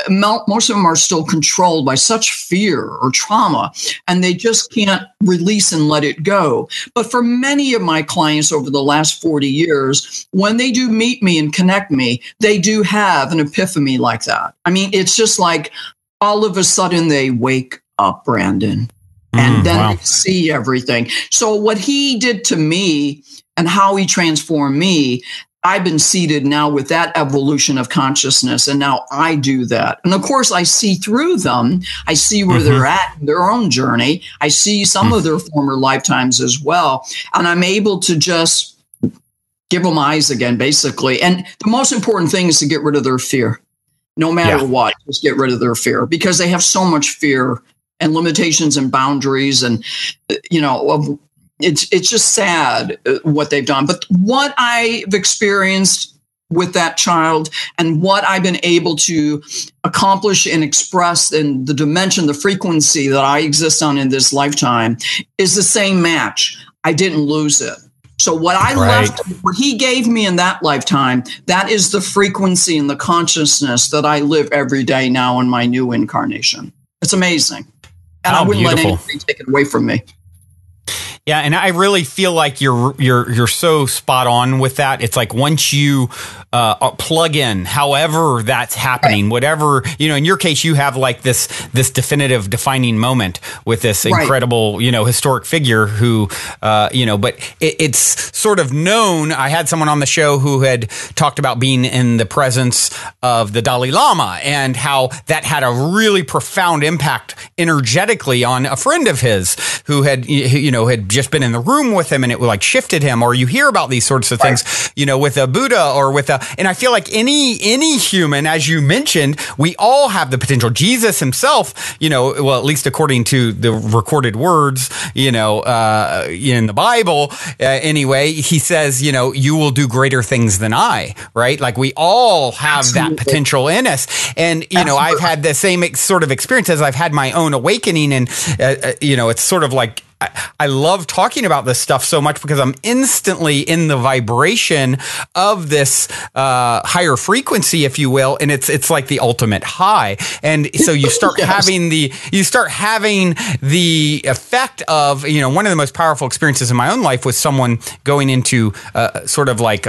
Most of them are still controlled by such fear or trauma, and they just can't release and let it go. But for many of my clients over the last 40 years, when they do meet me and connect me, they do have an epiphany like that. I mean, it's just like all of a sudden they wake up, Brandon, and then they see everything. So what he did to me and how he transformed me, I've been seated now with that evolution of consciousness, and now I do that. And of course, I see through them. I see where they're at in their own journey. I see some of their former lifetimes as well. And I'm able to just give them eyes again, basically. And the most important thing is to get rid of their fear. No matter what, just get rid of their fear, because they have so much fear and limitations and boundaries. And, it's just sad what they've done. But what I've experienced with that child and what I've been able to accomplish and express in the dimension, the frequency that I exist on in this lifetime is the same match. I didn't lose it. So what I left, what he gave me in that lifetime, that is the frequency and the consciousness that I live every day now in my new incarnation. It's amazing. And I wouldn't let anything take it away from me. Yeah, and I really feel like you're so spot on with that. It's like once you plug in, however that's happening, whatever, in your case, you have like this definitive defining moment with this incredible, historic figure who, but it's sort of known. I had someone on the show who had talked about being in the presence of the Dalai Lama and how that had a really profound impact energetically on a friend of his who had just been in the room with him, and it like shifted him. Or you hear about these sorts of things, with a Buddha or and I feel like any human, as you mentioned, we all have the potential. Jesus himself, at least according to the recorded words, in the Bible, anyway, he says, you will do greater things than I, right? Like we all have that potential in us. And, I've had the same sort of experience as I've had my own awakening. And, it's sort of like, I love talking about this stuff so much because I'm instantly in the vibration of this higher frequency, if you will, and it's like the ultimate high. And so you start having the effect of one of the most powerful experiences in my own life was someone going into sort of like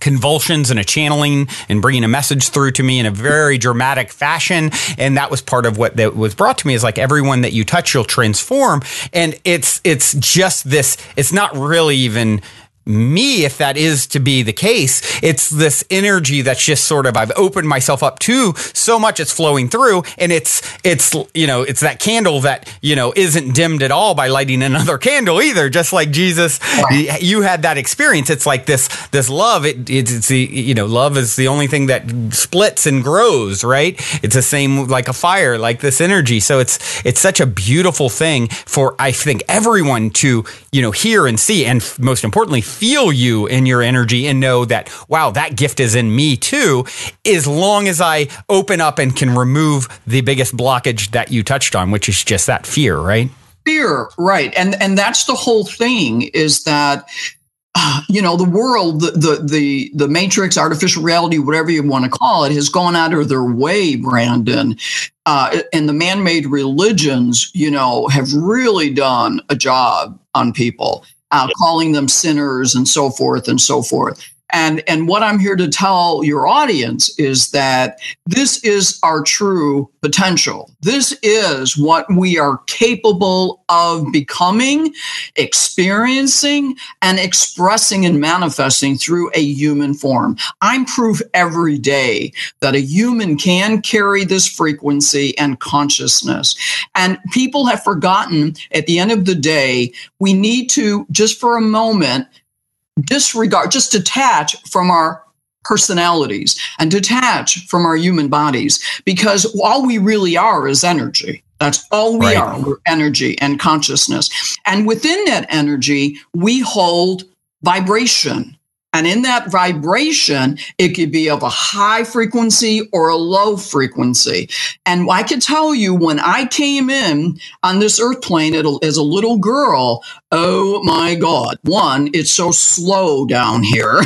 convulsions and a channeling and bringing a message through to me in a very dramatic fashion. And that was part of what that was brought to me, is like everyone that you touch, you'll transform. And it's just this, it's not really even me, if that is to be the case. It's this energy that's just sort of, I've opened myself up to so much, it's flowing through, and it's that candle that isn't dimmed at all by lighting another candle either. Just like Jesus, you had that experience. It's like this love. It's the love is the only thing that splits and grows, right? It's the same like a fire, like this energy. So it's such a beautiful thing for, I think, everyone to hear and see, and most importantly, feel you in your energy and know that, wow, that gift is in me too, as long as I open up and can remove the biggest blockage that you touched on, which is just that fear, right? Fear, right. And that's the whole thing, is that the world, the matrix, artificial reality, whatever you want to call it, has gone out of their way, Brandon. And the man-made religions, have really done a job on people, calling them sinners and so forth and so forth. And what I'm here to tell your audience is that this is our true potential. This is what we are capable of becoming, experiencing, and expressing and manifesting through a human form. I'm proof every day that a human can carry this frequency and consciousness. And people have forgotten, at the end of the day, we need to, just for a moment, disregard, just detach from our personalities and detach from our human bodies, because all we really are is energy. That's all we are. We're energy and consciousness. And within that energy, we hold vibration. And in that vibration, it could be of a high frequency or a low frequency. And I can tell you, when I came in on this earth plane as a little girl, oh my God. One, it's so slow down here.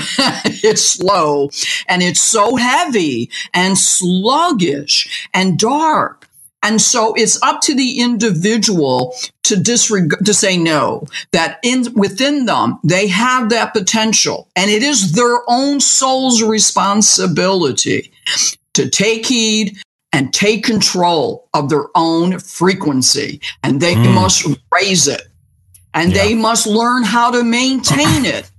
It's slow, and it's so heavy and sluggish and dark. And so it's up to the individual to say no, that within them, they have that potential. And it is their own soul's responsibility to take heed and take control of their own frequency. And they must raise it. And they must learn how to maintain it,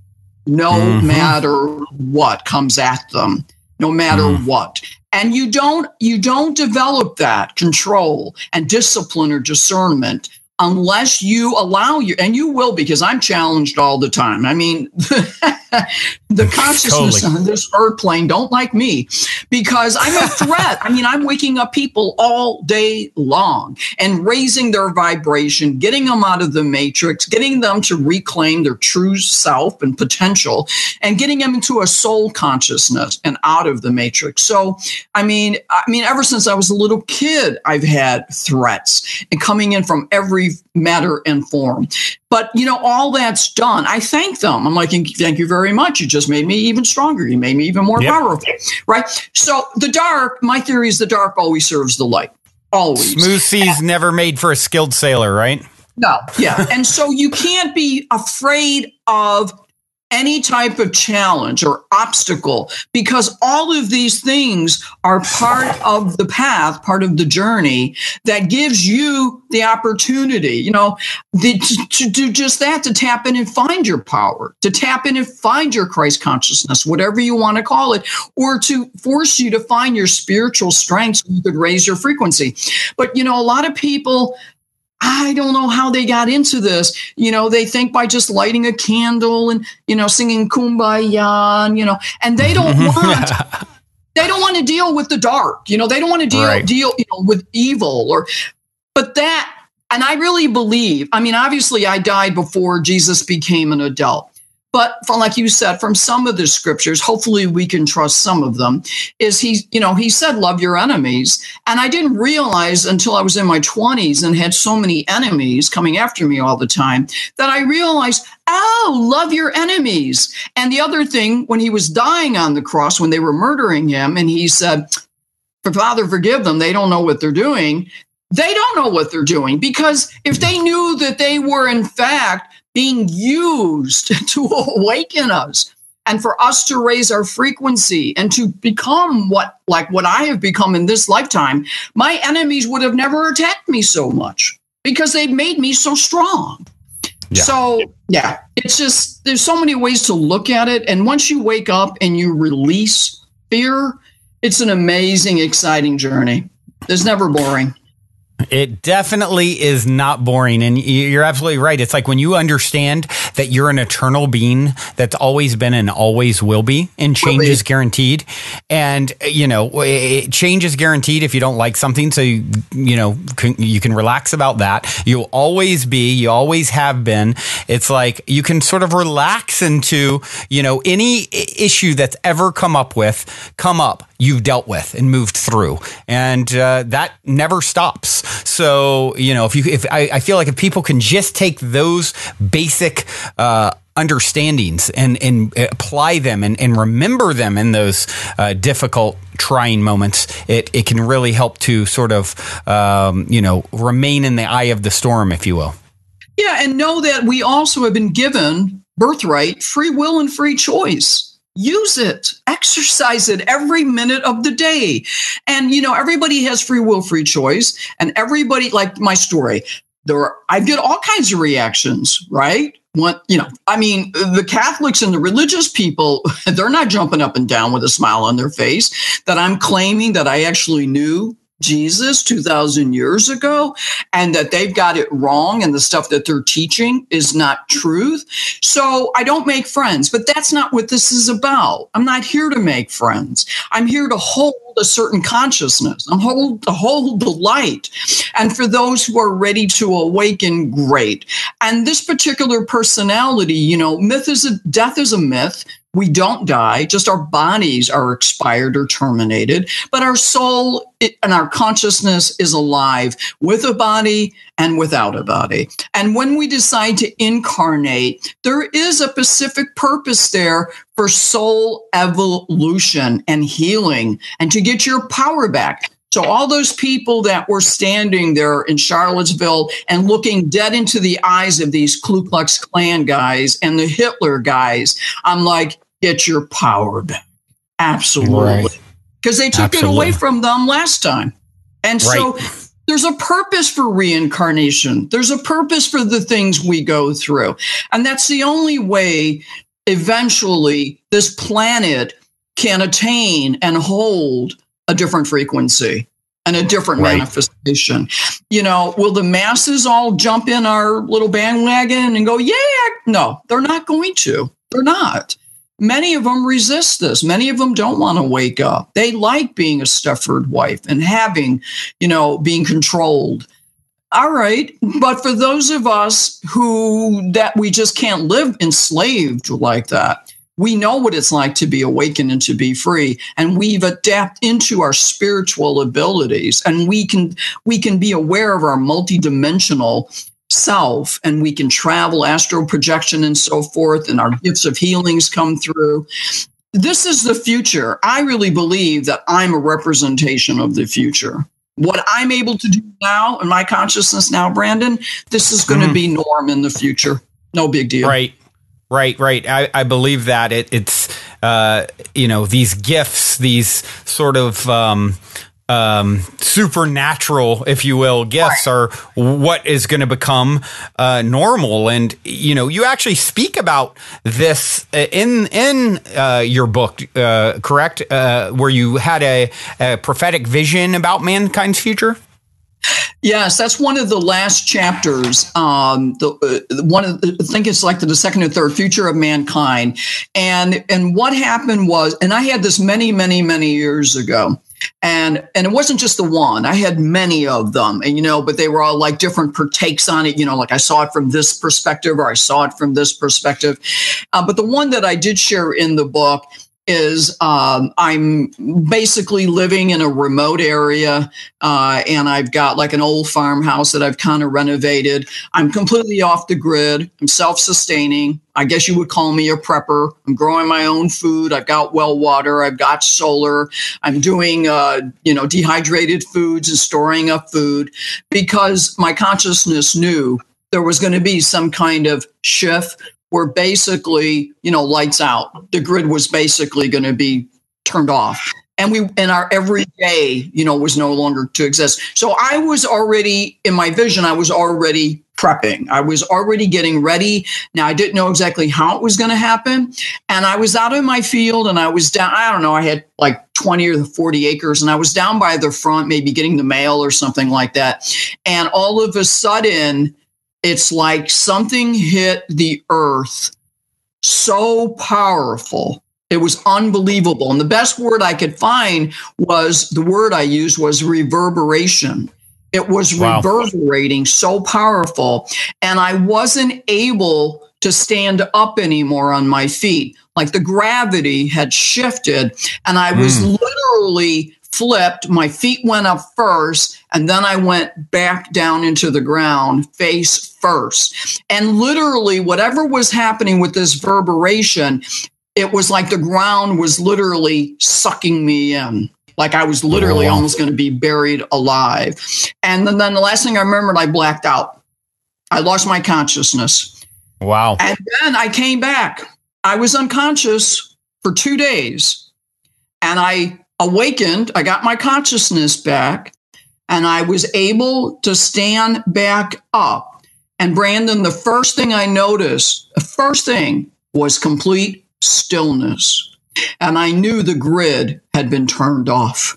no matter what comes at them, no matter what. And you don't develop that control and discipline or discernment unless you allow and you will, because I'm challenged all the time. I mean, the consciousness on this earth plane don't like me because I'm a threat. I mean, I'm waking up people all day long and raising their vibration, getting them out of the matrix, getting them to reclaim their true self and potential, and getting them into a soul consciousness and out of the matrix. So, I mean, ever since I was a little kid, I've had threats and coming in from every matter and form. But, all that's done. I thank them. I'm like, thank you very much. You just made me even stronger. You made me even more powerful. Right. So my theory is the dark always serves the light. Always. Smooth seas never made for a skilled sailor, right? No. Yeah. And so you can't be afraid of any type of challenge or obstacle, because all of these things are part of the path, part of the journey that gives you the opportunity, to do just that, to tap in and find your power, to tap in and find your Christ consciousness, whatever you want to call it, or to force you to find your spiritual strength so you could raise your frequency. But, a lot of people, I don't know how they got into this. They think by just lighting a candle and, singing Kumbaya, and they don't want to deal with the dark. They don't want to deal with evil and I really believe, obviously I died before Jesus became an adult. But like you said, from some of the scriptures, hopefully we can trust some of them, is he said, love your enemies. And I didn't realize until I was in my 20s and had so many enemies coming after me all the time that I realized, love your enemies. And the other thing, when he was dying on the cross, when they were murdering him, and he said, Father, forgive them. They don't know what they're doing. They don't know what they're doing, because if they knew that they were, in fact, being used to awaken us and for us to raise our frequency and to become what I have become in this lifetime, my enemies would have never attacked me so much because they've made me so strong. Yeah. So, it's just, there's so many ways to look at it. And once you wake up and you release fear, it's an amazing, exciting journey. It's never boring. It definitely is not boring. And you're absolutely right. It's like when you understand that you're an eternal being that's always been and always will be, and change is guaranteed. And, change is guaranteed if you don't like something. So, you can relax about that. You'll always be, you always have been. It's like you can sort of relax into, any issue that's ever come up, you've dealt with and moved through. And that never stops. So, I feel like if people can just take those basic understandings and apply them and remember them in those difficult, trying moments, it can really help to sort of, remain in the eye of the storm, if you will. Yeah, and know that we also have been given birthright, free will, and free choice. Use it, exercise it every minute of the day. And, everybody has free will, free choice. And everybody, like my story, I get all kinds of reactions, right? The Catholics and the religious people, they're not jumping up and down with a smile on their face that I'm claiming that I actually knew Jesus 2,000 years ago and that they've got it wrong and the stuff that they're teaching is not truth. So I don't make friends, but that's not what this is about. I'm not here to make friends. I'm here to hold a certain consciousness. I'm to hold the light. And for those who are ready to awaken, great. And this particular personality, death is a myth. We don't die, just our bodies are expired or terminated, but our soul and our consciousness is alive with a body and without a body. And when we decide to incarnate, there is a specific purpose there for soul evolution and healing and to get your power back. So all those people that were standing there in Charlottesville and looking dead into the eyes of these Ku Klux Klan guys and the Hitler guys, I'm like, get your power back. Absolutely. Because they took it away from them last time. And so there's a purpose for reincarnation. There's a purpose for the things we go through. And that's the only way eventually this planet can attain and hold a different frequency and a different manifestation. Will the masses all jump in our little bandwagon and go, yeah? No, they're not going to. They're not. Many of them resist this. Many of them don't want to wake up. They like being a Stepford wife and having, being controlled. All right. But for those of us that we just can't live enslaved like that, we know what it's like to be awakened and to be free. And we've adapted into our spiritual abilities. And we can be aware of our multidimensional self, and we can travel, astral projection and so forth, and our gifts of healings come through. This is the future. I really believe that I'm a representation of the future. What I'm able to do now in my consciousness now, Brandon, this is going to be norm in the future. No big deal. Right. I believe that it's, these gifts, these sort of supernatural, if you will, gifts are what is going to become normal. And, you actually speak about this in your book, correct? Where you had a prophetic vision about mankind's future? Yes, that's one of the last chapters. I think it's like the second or third, Future of Mankind. And what happened was, and I had this many, many, many years ago. And it wasn't just the one. I had many of them, and but they were all like different takes on it. Like I saw it from this perspective, or I saw it from this perspective. But the one that I did share in the book is I'm basically living in a remote area, and I've got like an old farmhouse that I've kind of renovated. I'm completely off the grid. I'm self-sustaining. I guess you would call me a prepper. I'm growing my own food. I've got well water. I've got solar. I'm doing, dehydrated foods and storing up food because my consciousness knew there was going to be some kind of shift where basically, lights out. The grid was basically going to be turned off. And our everyday, was no longer to exist. So I was already, in my vision, I was already prepping. I was already getting ready. Now, I didn't know exactly how it was going to happen. And I was out in my field and I was down, I don't know, I had like 20 or 40 acres. And I was down by the front, maybe getting the mail or something like that. And all of a sudden, it's like something hit the earth so powerful. It was unbelievable. And the best word I could find was, the word I used was reverberation. It was reverberating so powerful. And I wasn't able to stand up anymore on my feet. Like the gravity had shifted and I was literally flipped. My feet went up first and then I went back down into the ground face first. And literally whatever was happening with this reverberation, it was like the ground was literally sucking me in. Like I was literally almost going to be buried alive. And then the last thing I remembered, I blacked out. I lost my consciousness. Wow. And then I came back. I was unconscious for 2 days. And I awakened. I got my consciousness back. And I was able to stand back up. And Brandon, the first thing I noticed, the first thing was complete stillness. And I knew the grid had been turned off.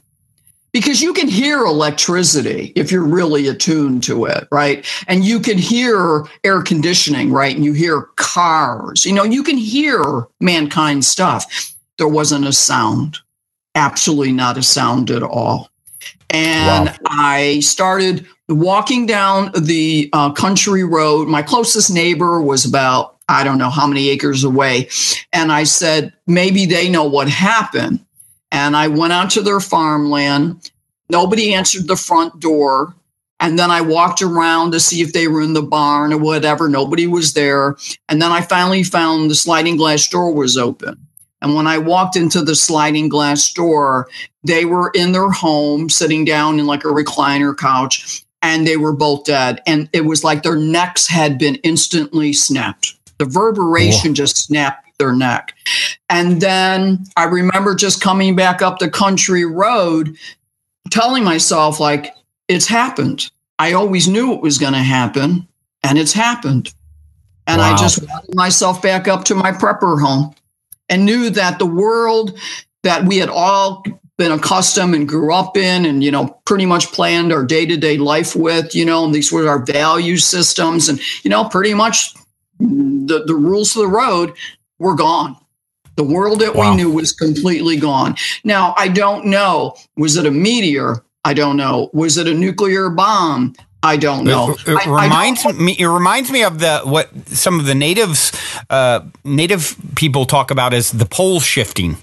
Because you can hear electricity if you're really attuned to it, right? And you can hear air conditioning, right? And you hear cars. You know, you can hear mankind stuff. There wasn't a sound. Absolutely not a sound at all. And I started walking down the country road. My closest neighbor was about, I don't know how many acres away. And I said, maybe they know what happened. And I went out to their farmland. Nobody answered the front door. And then I walked around to see if they were in the barn or whatever. Nobody was there. And then I finally found the sliding glass door was open. And when I walked into the sliding glass door, they were in their home, sitting down in like a recliner couch, and they were both dead. And it was like their necks had been instantly snapped. The reverberation just snapped their neck. And then I remember just coming back up the country road, telling myself, like, it's happened. I always knew it was going to happen, and it's happened. And I just wanted myself back up to my prepper home and knew that the world that we had all been accustomed and grew up in and, you know, pretty much planned our day-to-day life with, you know, and these were our value systems and, you know, pretty much the rules of the road were gone. The world that we knew was completely gone. Now, I don't know. Was it a meteor? I don't know. Was it a nuclear bomb? I don't know. It reminds me of what some of the native people talk about as the pole shifting,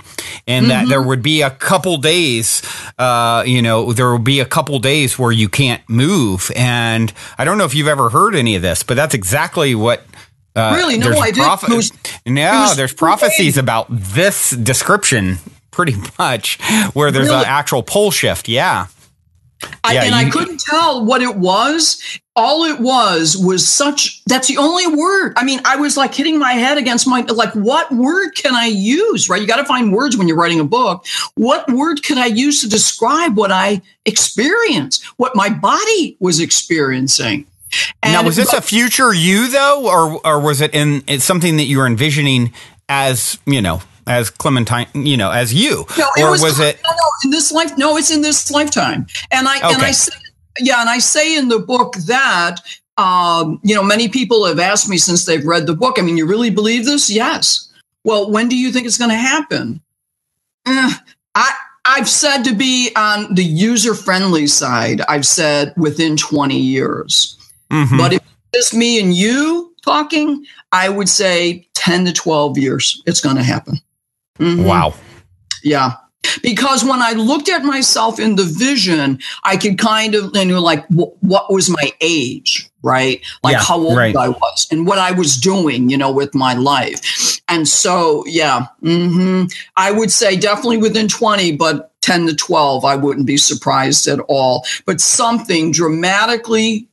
and that there would be a couple days, there will be a couple days where you can't move. And I don't know if you've ever heard any of this, but that's exactly what. Really? No, I didn't. There's prophecies about this description, pretty much, where there's an actual pole shift. Yeah. I couldn't tell what it was. All it was that's the only word. I mean, I was like hitting my head against what word can I use, right? You got to find words when you're writing a book. What word could I use to describe what I experienced, what my body was experiencing? And now, was this a future you, though, or was it's something that you were envisioning as, as Clementine, as you? No, in this life. No, it's in this lifetime. And I say in the book that, many people have asked me since they've read the book, I mean, you really believe this? Yes. Well, when do you think it's going to happen? I've said, to be on the user-friendly side, I've said within 20 years. Mm-hmm. But if it's just me and you talking, I would say 10 to 12 years, it's going to happen. Mm-hmm. Wow. Yeah. Because when I looked at myself in the vision, I could kind of, what was my age, right? Like how old I was and what I was doing, with my life. And so, I would say definitely within 20, but 10 to 12, I wouldn't be surprised at all. But something dramatically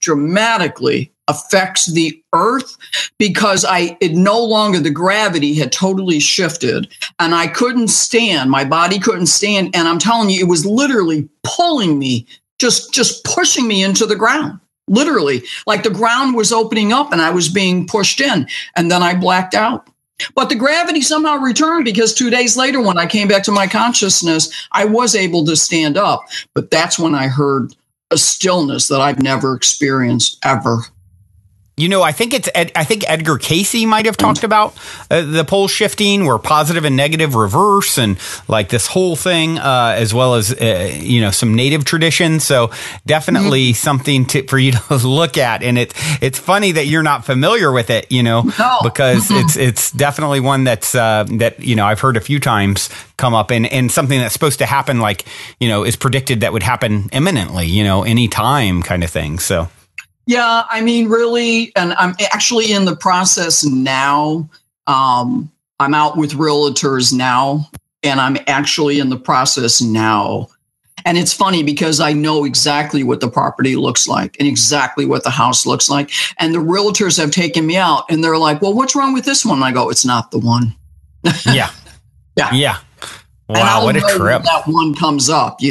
affects the earth because the gravity had totally shifted and I couldn't stand, my body couldn't stand. And I'm telling you, it was literally pulling me, just pushing me into the ground, literally like the ground was opening up and I was being pushed in. And then I blacked out. But the gravity somehow returned because 2 days later, when I came back to my consciousness, I was able to stand up. But that's when I heard a stillness that I've never experienced ever. You know, I think Edgar Cayce might have talked about the pole shifting, where positive and negative reverse, and like this whole thing, as well as some native traditions. So definitely something for you to look at. And it's funny that you're not familiar with it, because it's definitely one that's that I've heard a few times come up, and something that's supposed to happen, is predicted that would happen imminently, any time kind of thing. So. Yeah, I mean, really, and I'm actually in the process now. I'm out with realtors now, and I'm actually in the process now. And it's funny because I know exactly what the property looks like and exactly what the house looks like. And the realtors have taken me out, and they're like, well, what's wrong with this one? And I go, it's not the one. Yeah. Yeah. Wow, what a trip. That one comes up,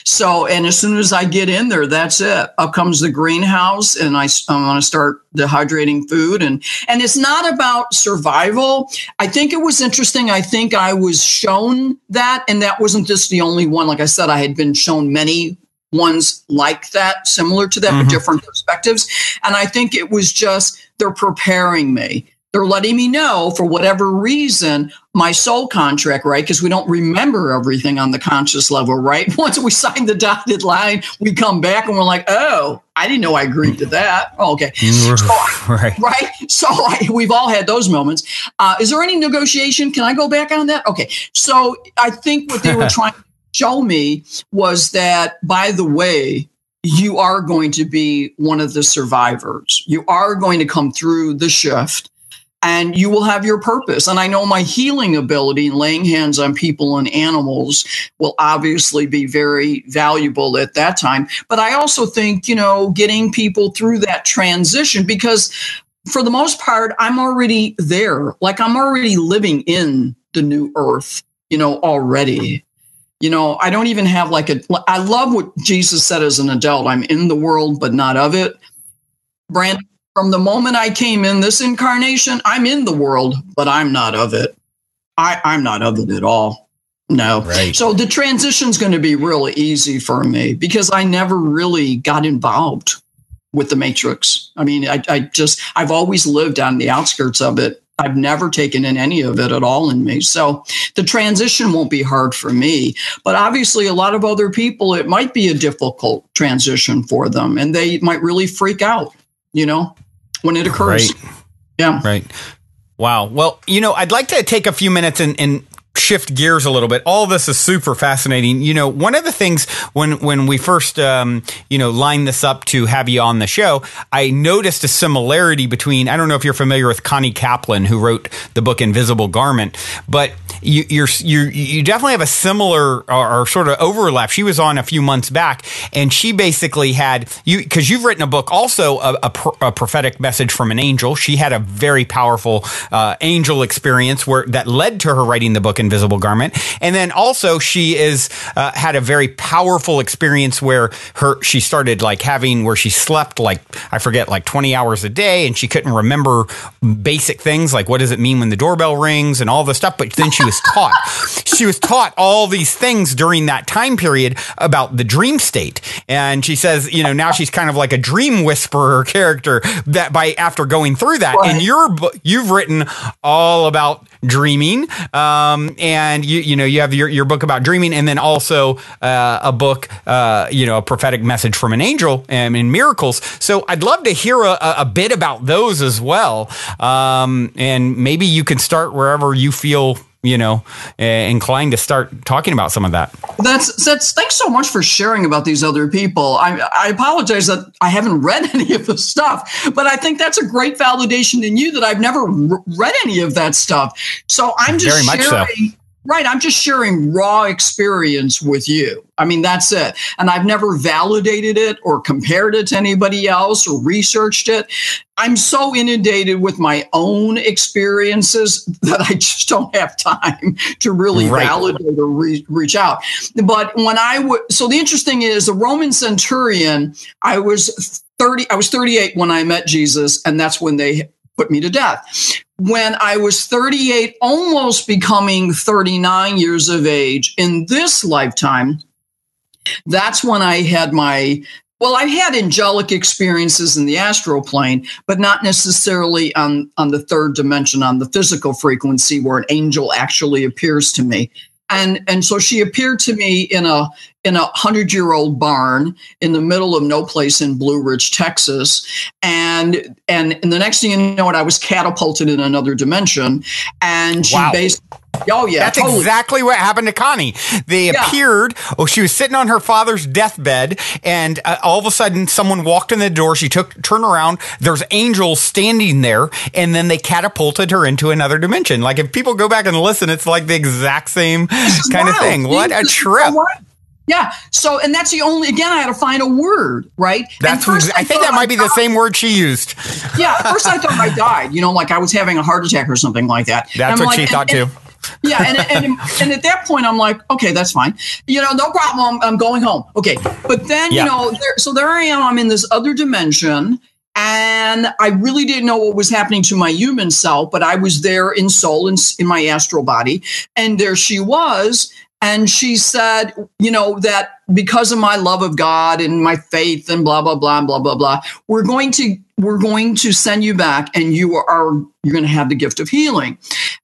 So, and as soon as I get in there, that's it. Up comes the greenhouse, and I'm going to start dehydrating food. And it's not about survival. I think it was interesting. I think I was shown that, and that wasn't just the only one. Like I said, I had been shown many ones like that, similar to that, but different perspectives. And I think it was just, they're preparing me. They're letting me know, for whatever reason, my soul contract, right? Because we don't remember everything on the conscious level, right? Once we sign the dotted line, we come back and we're like, oh, I didn't know I agreed to that. Oh, okay. Right. So we've all had those moments. Is there any negotiation? Can I go back on that? Okay. So I think what they were trying to show me was that, by the way, you are going to be one of the survivors. You are going to come through the shift. And you will have your purpose. And I know my healing ability and laying hands on people and animals will obviously be very valuable at that time. But I also think, getting people through that transition, because for the most part, I'm already there. Like, I'm already living in the new earth, already. I don't even have I love what Jesus said as an adult. I'm in the world, but not of it. Brandon, from the moment I came in this incarnation, I'm in the world, but I'm not of it. I'm not of it at all. No. Right. So the transition's going to be really easy for me because I never really got involved with the Matrix. I mean, I've always lived on the outskirts of it. I've never taken in any of it at all in me. So the transition won't be hard for me. But obviously, a lot of other people, it might be a difficult transition for them, and they might really freak out, when it occurs. Right. Yeah. Right. Wow. Well, I'd like to take a few minutes and shift gears a little bit. All this is super fascinating. One of the things when we first, lined this up to have you on the show, I noticed a similarity between, I don't know if you're familiar with Connie Kaplan, who wrote the book Invisible Garment, but you definitely have a similar or sort of overlap. She was on a few months back, and she basically had because you've written a book also, a prophetic message from an angel. She had a very powerful angel experience that led to her writing the book Invisible Garment. And then also she had a very powerful experience where she started where she slept 20 hours a day, and she couldn't remember basic things like what does it mean when the doorbell rings and all this stuff. But then she was taught all these things during that time period about the dream state. And she says, now she's kind of like a dream whisperer character after going through that. Right. And you've written all about dreaming. And you have your book about dreaming, and then also a book, a prophetic message from an angel and miracles. So I'd love to hear a bit about those as well. And maybe you can start wherever you feel inclined to start talking about some of that. That's thanks so much for sharing about these other people. I apologize that I haven't read any of the stuff, but I think that's a great validation in you that I've never read any of that stuff. So I'm just very sharing. Much so. Right. I'm just sharing raw experience with you. I mean, that's it. And I've never validated it or compared it to anybody else or researched it. I'm so inundated with my own experiences that I just don't have time to really validate or reach out. But so the interesting is the Roman Centurion, I was 38 when I met Jesus, and that's when they put me to death. when I was 38, almost becoming 39 years of age in this lifetime, that's when I had I had angelic experiences in the astral plane, but not necessarily on the third dimension, on the physical frequency where an angel actually appears to me. And so she appeared to me in a 100-year-old barn in the middle of no place in Blue Ridge, Texas. And the next thing you know, I was catapulted in another dimension. And she basically, that's totally. Exactly what happened to Connie. They appeared. Oh, she was sitting on her father's deathbed, and all of a sudden, someone walked in the door. She turned around. There's angels standing there, and then they catapulted her into another dimension. Like if people go back and listen, it's like the exact same kind of thing. What a trip! Yeah. So, and that's the only. Again, I had to find a word, right? I think that might be the same word she used. Yeah. At first, I thought I died. Like I was having a heart attack or something like that. That's what she thought too. Yeah, and at that point, I'm like, okay, that's fine. No problem. I'm going home. Okay, but then there I am. I'm in this other dimension, and I really didn't know what was happening to my human self, but I was there in soul in my astral body, and there she was. And she said, that because of my love of God and my faith and blah, blah, blah, blah, blah, blah, we're going to send you back, and you're going to have the gift of healing.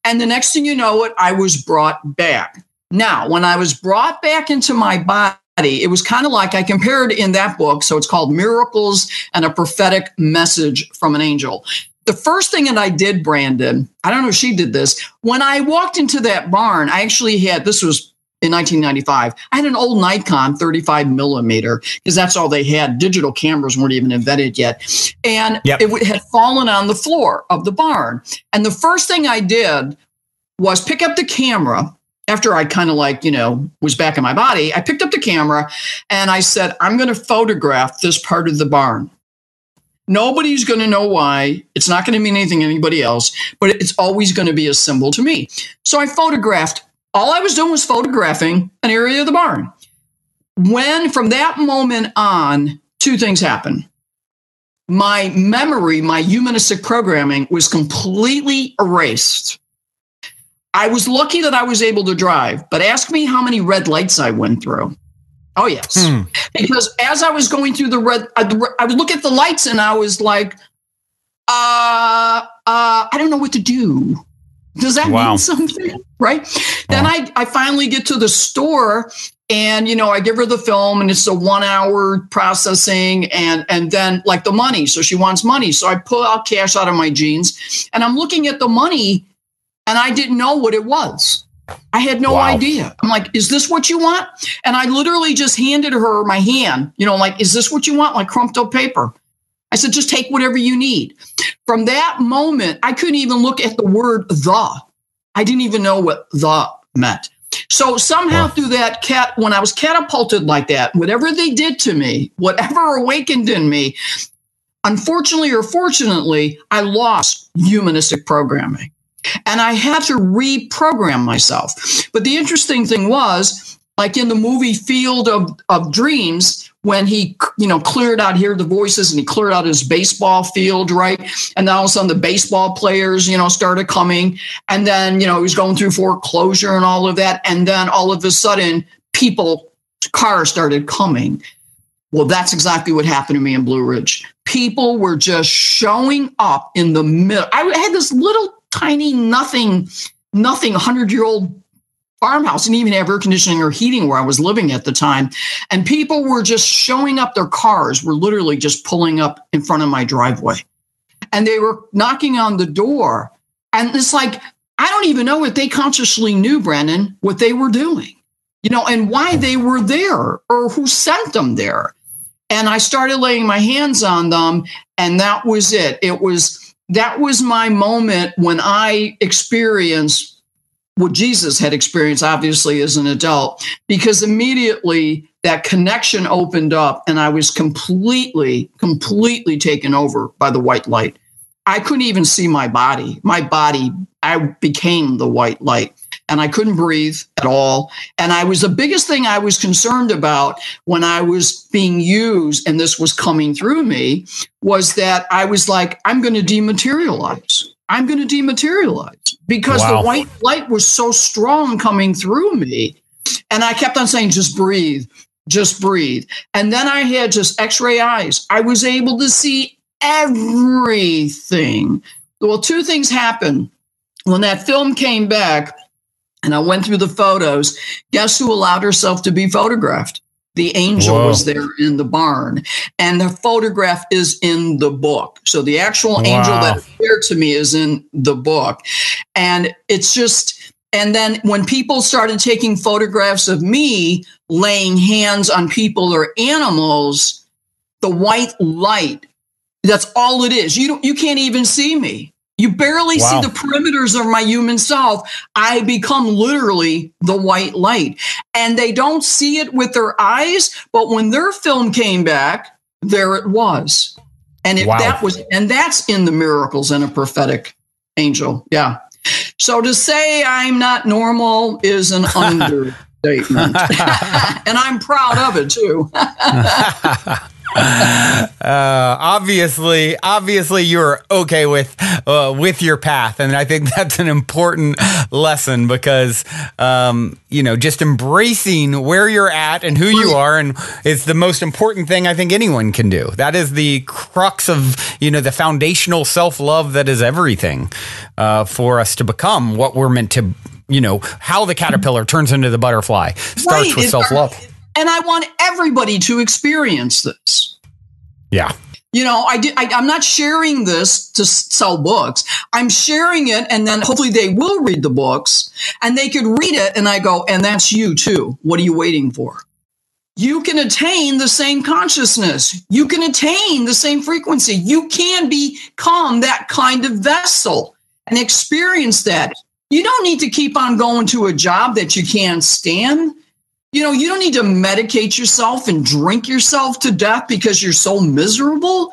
And the next thing you know it, I was brought back. Now, when I was brought back into my body, it was kind of like I compared in that book. So it's called Miracles and a Prophetic Message from an Angel. The first thing that I did, Brandon, I don't know if she did this. When I walked into that barn, I actually had, this was in 1995, I had an old Nikon 35 millimeter because that's all they had. Digital cameras weren't even invented yet. And it had fallen on the floor of the barn. And the first thing I did was pick up the camera after I kind of was back in my body. I picked up the camera and I said, I'm going to photograph this part of the barn. Nobody's going to know why. It's not going to mean anything to anybody else, but it's always going to be a symbol to me. So I photographed. All I was doing was photographing an area of the barn. When, from that moment on, two things happened. My memory, my humanistic programming was completely erased. I was lucky that I was able to drive, but ask me how many red lights I went through. Oh, yes. Because as I was going through I would look at the lights and I was like, I don't know what to do. Does that mean something? Right. Then I finally get to the store and, I give her the film and it's a 1 hour processing and then like the money. So she wants money. So I pull out cash out of my jeans and I'm looking at the money and I didn't know what it was. I had no idea. I'm like, is this what you want? And I literally just handed her my hand, is this what you want? Like crumped up paper. I said, just take whatever you need. From that moment, I couldn't even look at the word the. I didn't even know what the meant. So somehow through that when I was catapulted like that, whatever they did to me, whatever awakened in me, unfortunately or fortunately, I lost humanistic programming. And I had to reprogram myself. But the interesting thing was, like in the movie Field of Dreams, when he, cleared out, hear the voices, and he cleared out his baseball field, right? And then all of a sudden the baseball players, started coming. And then, he was going through foreclosure and all of that. And then all of a sudden, cars started coming. Well, that's exactly what happened to me in Blue Ridge. People were just showing up in the middle. I had this little tiny nothing 100-year-old farmhouse, didn't even have air conditioning or heating where I was living at the time. And people were just showing up, their cars were literally just pulling up in front of my driveway. And they were knocking on the door. And it's like, I don't even know if they consciously knew, Brennan, what they were doing, and why they were there or who sent them there. And I started laying my hands on them. And that was it. That was my moment when I experienced what Jesus had experienced, obviously, as an adult, because immediately that connection opened up and I was completely taken over by the white light. I couldn't even see my body. I became the white light and I couldn't breathe at all. And the biggest thing I was concerned about when I was being used and this was coming through me was that I was like, I'm going to dematerialize. I'm going to dematerialize because the white light was so strong coming through me. And I kept on saying, just breathe, just breathe. And then I had just X-ray eyes. I was able to see everything. Well, two things happened. When that film came back and I went through the photos, guess who allowed herself to be photographed? The angel was there in the barn, and the photograph is in the book. So the actual angel that appeared to me is in the book. And it's just, and then when people started taking photographs of me laying hands on people or animals, the white light, that's all it is. You can't even see me. You barely see the perimeters of my human self. I become literally the white light. And they don't see it with their eyes, but when their film came back, there it was. And that's in the Miracles and a Prophetic Angel. Yeah. So to say I'm not normal is an understatement. And I'm proud of it too. Obviously you're okay with your path. And I think that's an important lesson because, just embracing where you're at and who you are. And it's the most important thing I think anyone can do. That is the crux of, the foundational self-love that is everything, for us to become what we're meant to, how the caterpillar turns into the butterfly starts with self-love. And I want everybody to experience this. Yeah. I'm not sharing this to sell books. I'm sharing it, and then hopefully they will read the books, and they could read it, and I go, and that's you too. What are you waiting for? You can attain the same consciousness. You can attain the same frequency. You can become that kind of vessel and experience that. You don't need to keep on going to a job that you can't stand. You don't need to medicate yourself and drink yourself to death because you're so miserable.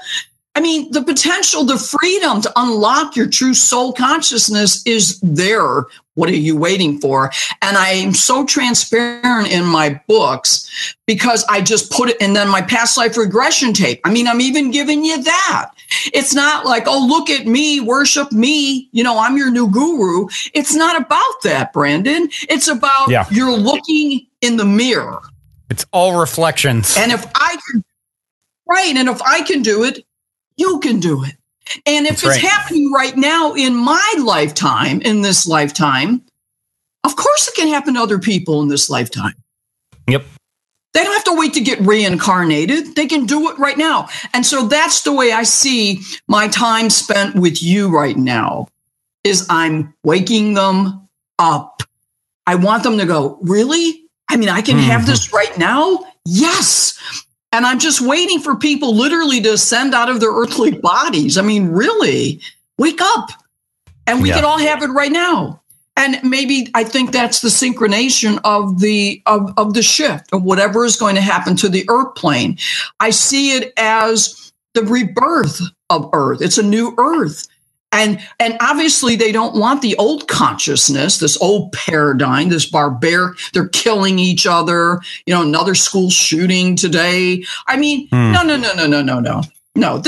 I mean, the potential, the freedom to unlock your true soul consciousness is there. What are you waiting for? And I am so transparent in my books because I just put it, and then my past life regression tape. I mean, I'm even giving you that. It's not like, oh, look at me, worship me. I'm your new guru. It's not about that, Brandon. It's about you're looking in the mirror. It's all reflections. And if I can do it, you can do it. And if it's happening right now in my lifetime, in this lifetime, of course it can happen to other people in this lifetime. Yep. They don't have to wait to get reincarnated. They can do it right now. And so that's the way I see my time spent with you right now, is I'm waking them up. I want them to go, really? I mean, I can have this right now? Yes. And I'm just waiting for people literally to ascend out of their earthly bodies. I mean, really, wake up. And we can all have it right now. And maybe I think that's the synchronization of the shift of whatever is going to happen to the earth plane. I see it as the rebirth of earth. It's a new earth. And obviously they don't want the old consciousness, this old paradigm, this barbaric, they're killing each other, another school shooting today. I mean, no. No,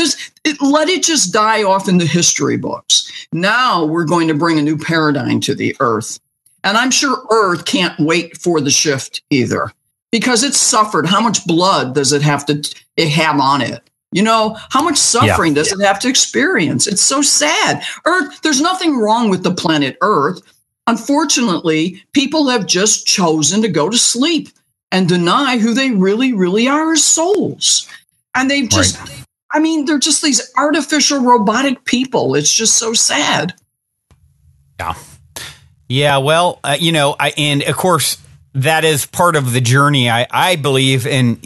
let it just die off in the history books. Now we're going to bring a new paradigm to the earth. And I'm sure earth can't wait for the shift either, because it's suffered. How much blood does it have on it? How much suffering does it have to experience? It's so sad. Earth, there's nothing wrong with the planet Earth. Unfortunately, people have just chosen to go to sleep and deny who they really, really are as souls. And they've just, they're just these artificial robotic people. It's just so sad. Yeah. Yeah. Well, and of course, that is part of the journey. I believe in,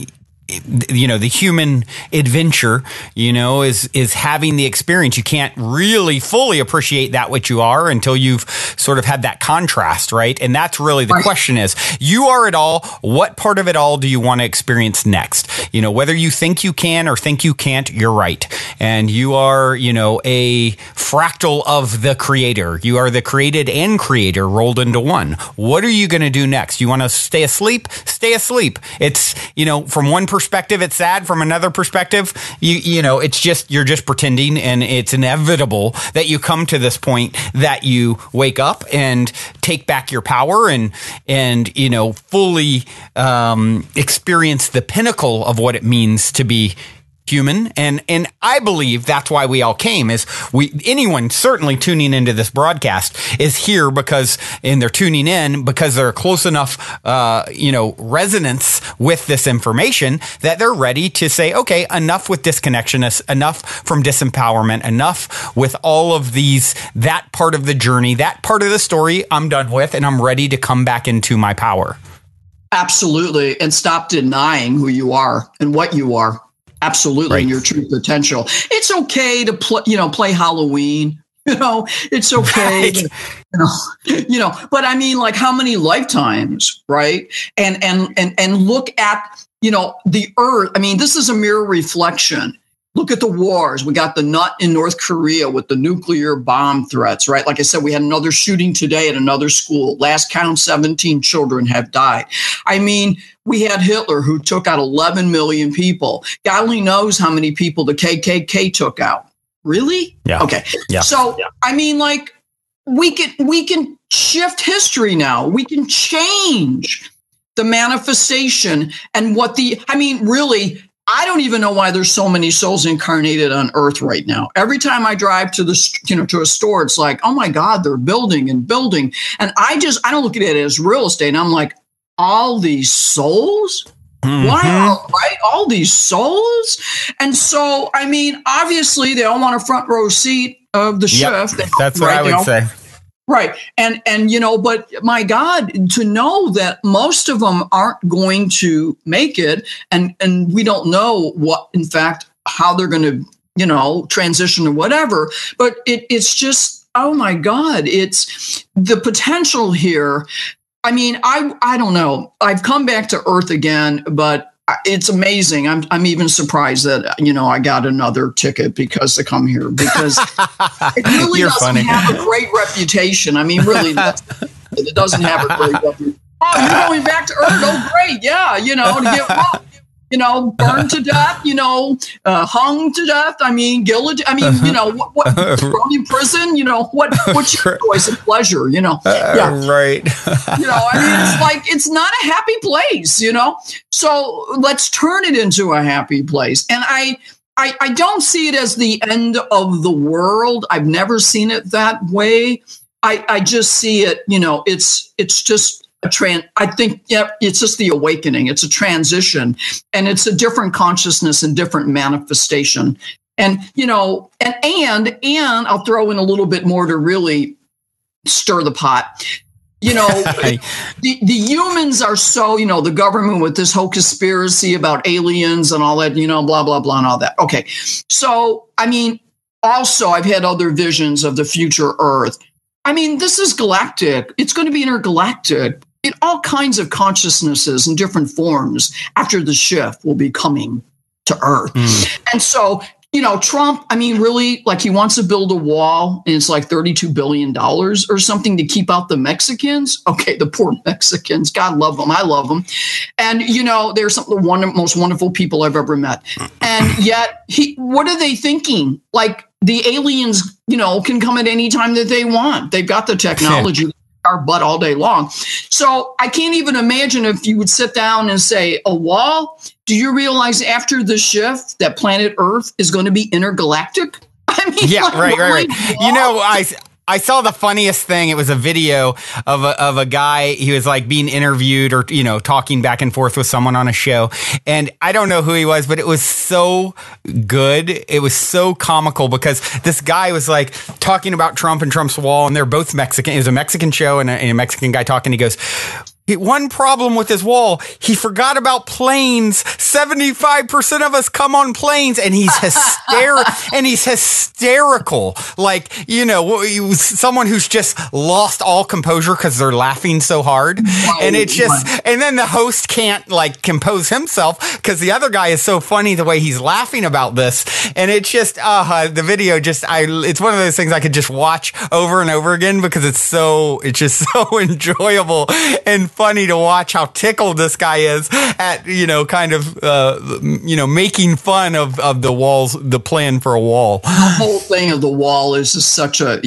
the human adventure, is having the experience. You can't really fully appreciate that what you are until you've sort of had that contrast, right? And that's really the question is, you are it all. What part of it all do you want to experience next? Whether you think you can or think you can't, you're right. And you are, a fractal of the creator. You are the created and creator rolled into one. What are you going to do next? You want to stay asleep? Stay asleep. It's, from one perspective, perspective, it's sad. From another perspective, you're just pretending, and it's inevitable that you come to this point that you wake up and take back your power and fully experience the pinnacle of what it means to be human. And I believe that's why we all came. Anyone certainly tuning into this broadcast is here and they're tuning in because they're close enough, resonance with this information that they're ready to say, okay, enough with disconnection, enough from disempowerment, enough with all of that part of the journey, that part of the story I'm done with, and I'm ready to come back into my power. Absolutely. And stop denying who you are and what you are. Absolutely. Right. And your true potential. It's okay to play Halloween. It's okay. Right. But I mean, like, how many lifetimes, right? And look at, the earth. I mean, this is a mirror reflection. Look at the wars. We got the nut in North Korea with the nuclear bomb threats, right? Like I said, we had another shooting today at another school. Last count, 17 children have died. I mean, we had Hitler, who took out 11 million people. God only knows how many people the KKK took out. Really? Yeah. Okay. Yeah. So, I mean, like, we can shift history now. We can change the manifestation and really, I don't even know why there's so many souls incarnated on Earth right now. Every time I drive to to a store, it's like, oh my God, they're building and building. And I don't look at it as real estate. And I'm like, all these souls? Mm-hmm. Wow, right? All these souls? And so, I mean, obviously they all want a front row seat of the shift. That's what I would say. Right. And but my God, to know that most of them aren't going to make it, and we don't know what, in fact, how they're going to, transition or whatever. But it's just, oh my God, it's the potential here. I mean, I don't know. I've come back to Earth again, but it's amazing. I'm even surprised that, I got another ticket to come here, because it really doesn't have a great reputation. I mean, really, it doesn't have a great reputation. Oh, you're going back to Earth? Oh, great. Yeah. To get robbed. Burned to death, hung to death. I mean, guillotined. I mean, what thrown in prison? What's your choice of pleasure? Yeah. Right. I mean, it's not a happy place, So let's turn it into a happy place. And I don't see it as the end of the world. I've never seen it that way. I just see it, it's just I think it's just the awakening. It's a transition, and it's a different consciousness and different manifestation. And and I'll throw in a little bit more to really stir the pot. The humans are so, the government with this whole conspiracy about aliens and all that, blah, blah, blah, and all that. Okay. So, I mean, also I've had other visions of the future Earth. I mean, this is galactic. It's going to be intergalactic. All kinds of consciousnesses in different forms after the shift will be coming to Earth. And so, Trump, I mean, really, like, he wants to build a wall, and it's like $32 billion or something to keep out the Mexicans. Okay, the poor Mexicans. God love them. I love them. And, they're some of the most wonderful people I've ever met. And yet, what are they thinking? Like, the aliens, can come at any time that they want. They've got the technology. Our butt all day long. So I can't even imagine if you would sit down and say, a wall. Do you realize after the shift that planet Earth is going to be intergalactic? I mean, yeah, right. I saw the funniest thing. It was a video of a guy. He was like being interviewed or, talking back and forth with someone on a show. And I don't know who he was, but it was so good. It was so comical because this guy was like talking about Trump and Trump's wall, and they're both Mexican. It was a Mexican show and a Mexican guy talking. He goes, one problem with his wall, he forgot about planes. 75% of us come on planes, and he's hysterical. Like, someone who's just lost all composure because they're laughing so hard. And it's just, and then the host can't compose himself because the other guy is so funny the way he's laughing about this. And it's just, the video it's one of those things I could just watch over and over again because it's just so enjoyable and funny to watch how tickled this guy is at, kind of, making fun of the walls, the plan for a wall. The whole thing of the wall is just such a,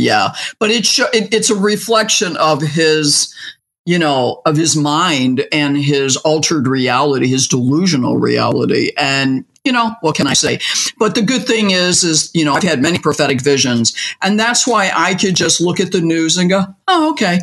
but it's a reflection of his, of his mind and his altered reality, his delusional reality. And, what can I say? But the good thing is, I've had many prophetic visions, and that's why I could just look at the news and go, oh, okay.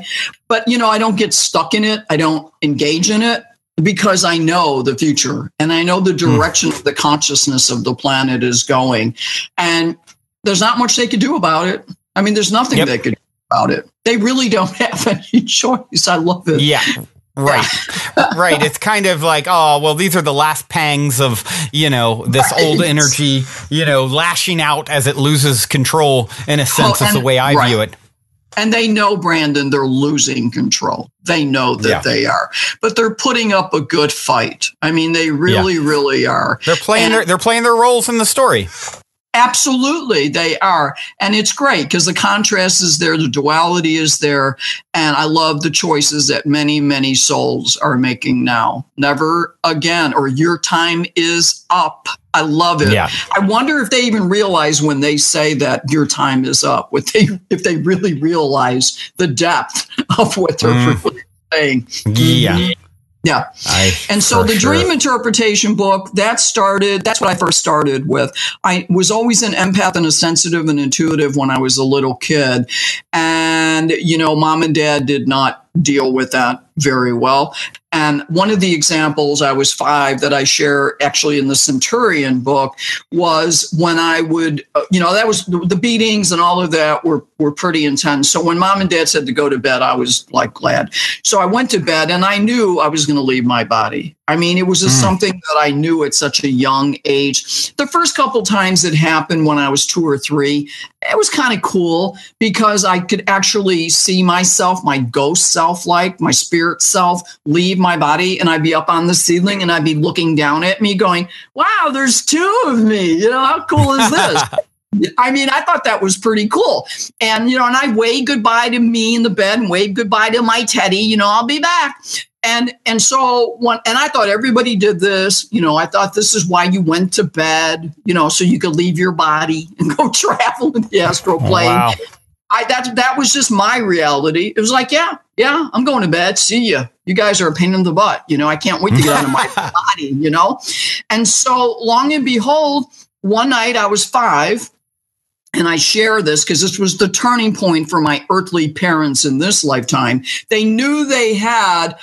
But, I don't get stuck in it. I don't engage in it because I know the future and I know the direction of the consciousness of the planet is going. And there's not much they could do about it. I mean, there's nothing they could do about it. They really don't have any choice. I love it. Yeah. Right. Right. It's kind of like, oh, well, these are the last pangs of, this old energy, lashing out as it loses control, in a sense, is the way I view it. And they know, Brandon, they're losing control. They know that they are, but they're putting up a good fight. I mean, they really, really are. They're playing their roles in the story. Absolutely, they are. And it's great because the contrast is there, the duality is there. And I love the choices that many, many souls are making now. Never again, or your time is up. I love it. Yeah. I wonder if they even realize when they say that your time is up, if they really realize the depth of what they're really saying. Yeah. Yeah. And so the dream interpretation book, that's what I first started with. I was always an empath and a sensitive and intuitive when I was a little kid. And, mom and dad did not deal with that very well. And one of the examples, I was 5, that I share actually in the Centurion book, was when I would, that was the beatings and all of that were pretty intense. So when mom and dad said to go to bed, I was like glad. So I went to bed and I knew I was going to leave my body. I mean, it was just something that I knew at such a young age. The first couple times it happened when I was 2 or 3, it was kind of cool because I could actually see myself, my ghost self, like my spirit self, leave my body, and I'd be up on the ceiling and I'd be looking down at me going, wow, there's 2 of me. How cool is this? I mean, I thought that was pretty cool. And, and I waved goodbye to me in the bed and waved goodbye to my teddy, I'll be back. And so I thought everybody did this, I thought this is why you went to bed, so you could leave your body and go travel in the astral plane. Wow. That was just my reality. It was like, yeah, I'm going to bed. See ya. You guys are a pain in the butt. I can't wait to get out of my body, And so long and behold, one night I was 5. And I share this because this was the turning point for my earthly parents in this lifetime. They knew they had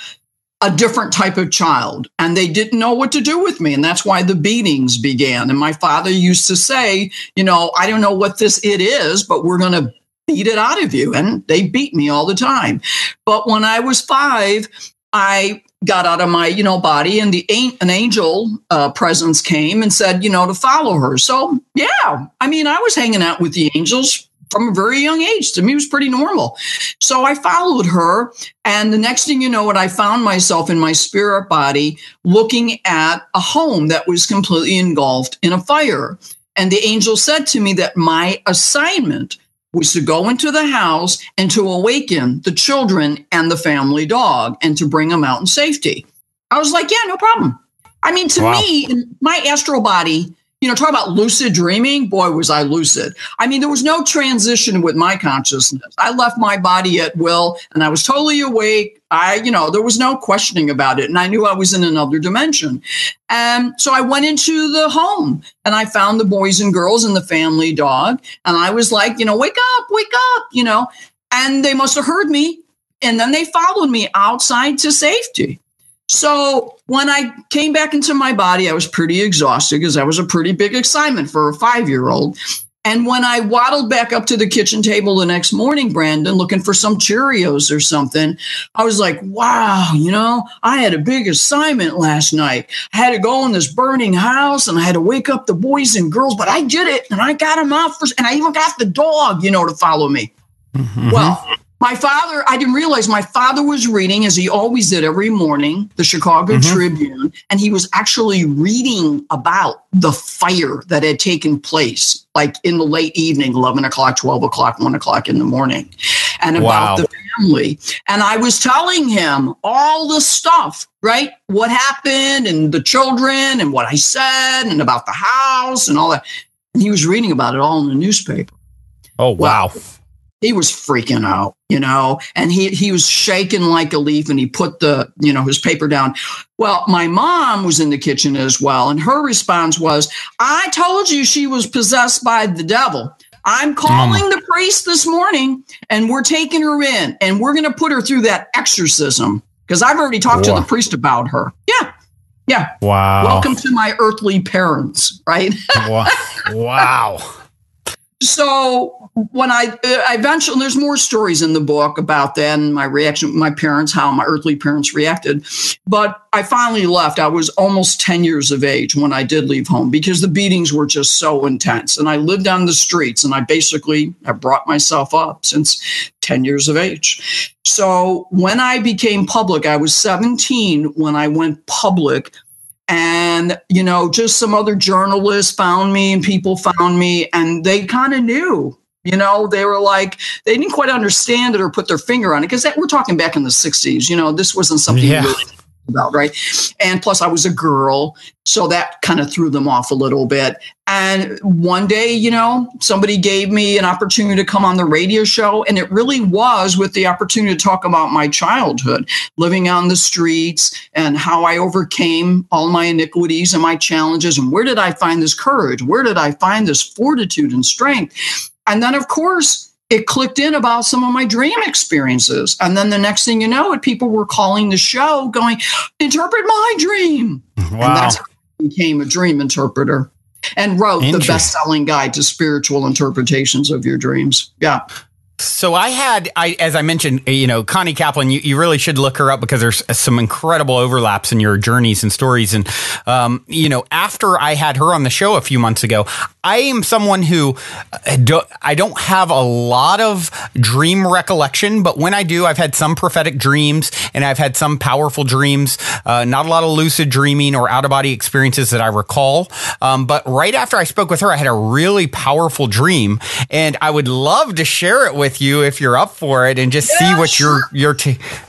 a different type of child and they didn't know what to do with me. And that's why the beatings began. And my father used to say, I don't know what it is, but we're going to beat it out of you. And they beat me all the time. But when I was 5, I got out of my, body, and an angel presence came and said, to follow her. So, yeah, I mean, I was hanging out with the angels from a very young age. To me, it was pretty normal. So I followed her. And the next thing you know, I found myself in my spirit body looking at a home that was completely engulfed in a fire. And the angel said to me that my assignment was to go into the house and to awaken the children and the family dog and to bring them out in safety. I was like, yeah, no problem. I mean, to me, in my astral body, talk about lucid dreaming. Boy, was I lucid. I mean, there was no transition with my consciousness. I left my body at will and I was totally awake. There was no questioning about it. And I knew I was in another dimension. And so I went into the home and I found the boys and girls and the family dog. And I was like, wake up, and they must have heard me. And then they followed me outside to safety. So when I came back into my body, I was pretty exhausted because that was a pretty big assignment for a 5-year-old. And when I waddled back up to the kitchen table the next morning, Brandon, looking for some Cheerios or something, I was like, wow, I had a big assignment last night. I had to go in this burning house and I had to wake up the boys and girls, but I did it and I got them out first. And I even got the dog, to follow me. Mm-hmm. Well, my father, I didn't realize my father was reading, as he always did every morning, the Chicago Tribune, and he was actually reading about the fire that had taken place, like in the late evening, 11 o'clock, 12 o'clock, 1 o'clock in the morning, and about the family. And I was telling him all the stuff, right? What happened and the children and what I said and about the house and all that. And he was reading about it all in the newspaper. Oh, wow. Well, he was freaking out, and he was shaking like a leaf, and he put his paper down. Well, my mom was in the kitchen as well. And her response was, I told you she was possessed by the devil. I'm calling the priest this morning, and we're taking her in, and we're going to put her through that exorcism, because I've already talked to the priest about her. Yeah. Yeah. Wow. Welcome to my earthly parents, right? Wow. So when I eventually, there's more stories in the book about that and my reaction, my parents, how my earthly parents reacted. But I finally left. I was almost 10 years of age when I did leave home, because the beatings were just so intense. And I lived on the streets, and I brought myself up since 10 years of age. So when I became public, I was 17 when I went public. And, just some other journalists found me and people found me, and they kind of knew, they were like, they didn't quite understand it or put their finger on it, because we're talking back in the 60s, this wasn't something really about, right? And plus I was a girl, so that kind of threw them off a little bit. And one day, somebody gave me an opportunity to come on the radio show, and it really was with the opportunity to talk about my childhood, living on the streets, and how I overcame all my iniquities and my challenges, and where did I find this courage? Where did I find this fortitude and strength? And then, of course, it clicked in about some of my dream experiences. And then the next thing you know, people were calling the show going, interpret my dream. Wow. And that's how I became a dream interpreter and wrote the best-selling guide to spiritual interpretations of your dreams. Yeah. So as I mentioned, Connie Kaplan, you really should look her up, because there's some incredible overlaps in your journeys and stories. And, after I had her on the show a few months ago, I am someone who I don't have a lot of dream recollection, but when I do, I've had some prophetic dreams, and I've had some powerful dreams, not a lot of lucid dreaming or out-of-body experiences that I recall. But right after I spoke with her, I had a really powerful dream, and I would love to share it with you if you're up for it, and just see what your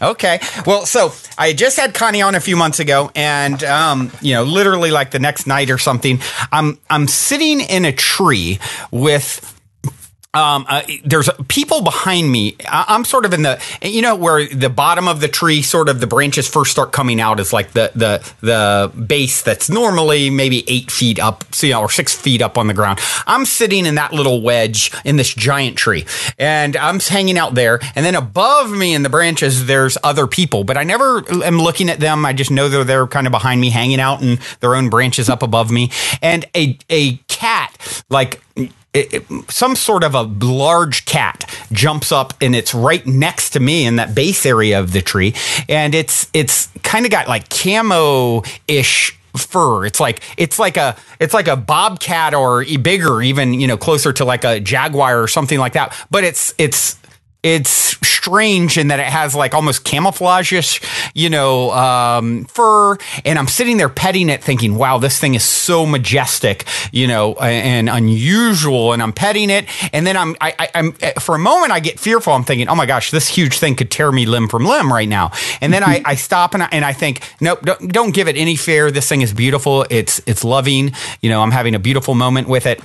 okay. Well, so I just had Connie on a few months ago, and literally like the next night or something, I'm sitting in a tree with there's people behind me. I'm sort of in the, where the bottom of the tree, sort of the branches first start coming out, is like the base that's normally maybe 8 feet up, or 6 feet up on the ground. I'm sitting in that little wedge in this giant tree, and I'm hanging out there. And then above me in the branches, there's other people, but I never am looking at them. I just know they're kind of behind me, hanging out in their own branches up above me. And a cat, like, some sort of a large cat, jumps up, and it's right next to me in that base area of the tree. And it's kind of got like camo-ish fur. It's like a bobcat, or bigger, even, closer to like a jaguar or something like that. But it's strange in that it has like almost camouflage-ish, fur. And I'm sitting there petting it, thinking, wow, this thing is so majestic, and unusual. And I'm petting it. And then I'm for a moment, I get fearful. I'm thinking, oh my gosh, this huge thing could tear me limb from limb right now. And then I stop and I think, nope, don't give it any fear. This thing is beautiful. It's loving. I'm having a beautiful moment with it.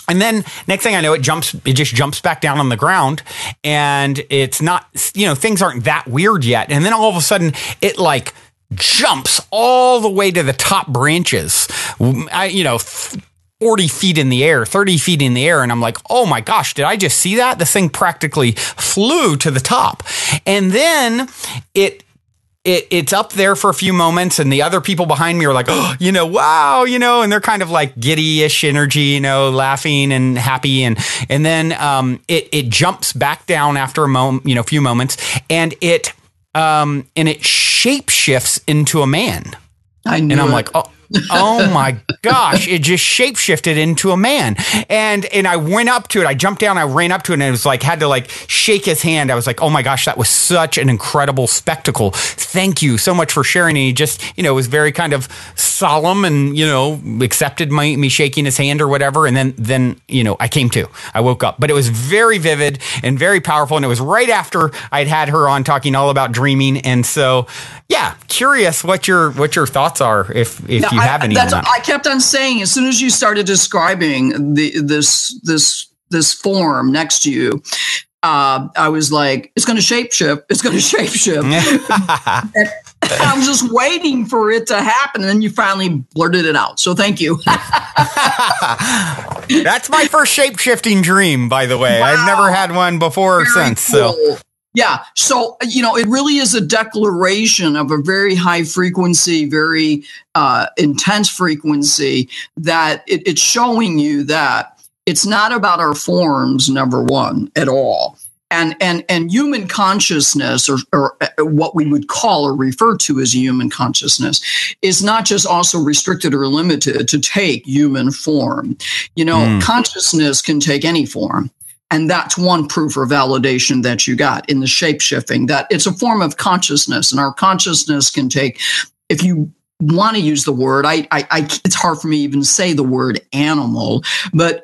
And then next thing I know, it just jumps back down on the ground, and it's not, things aren't that weird yet. And then all of a sudden it like jumps all the way to the top branches, 40 feet in the air, 30 feet in the air. And I'm like, oh my gosh, did I just see that? This thing practically flew to the top. And then it's up there for a few moments, and the other people behind me are like, oh, wow, and they're kind of like giddy-ish energy, laughing and happy. And then it jumps back down after a few moments, and it shape shifts into a man. I knew and I'm it. like, Oh my gosh, it just shapeshifted into a man. And I went up to it. I jumped down, I ran up to it, and it was like, had to like shake his hand. I was like, oh my gosh, that was such an incredible spectacle. Thank you so much for sharing. And he just, was very kind of solemn and, accepted me shaking his hand or whatever. And then, I came to. I woke up. But it was very vivid and very powerful. And it was right after I'd had her on talking all about dreaming. And so, yeah, curious what your thoughts are if you have any. I kept on saying, as soon as you started describing this form next to you, I was like, it's going to shapeshift. It's going to shapeshift. I was just waiting for it to happen. And then you finally blurted it out. So thank you. That's my first shape-shifting dream, by the way. Wow. I've never had one before or since. Cool. So. Yeah. So, it really is a declaration of a very high frequency, very intense frequency that it's showing you that it's not about our forms, number one, at all. And human consciousness, or what we would call or refer to as human consciousness, is not just also restricted or limited to take human form. Consciousness can take any form. And that's one proof or validation that you got in the shape-shifting, that it's a form of consciousness. And our consciousness can take, if you want to use the word, it's hard for me even to say the word animal, but,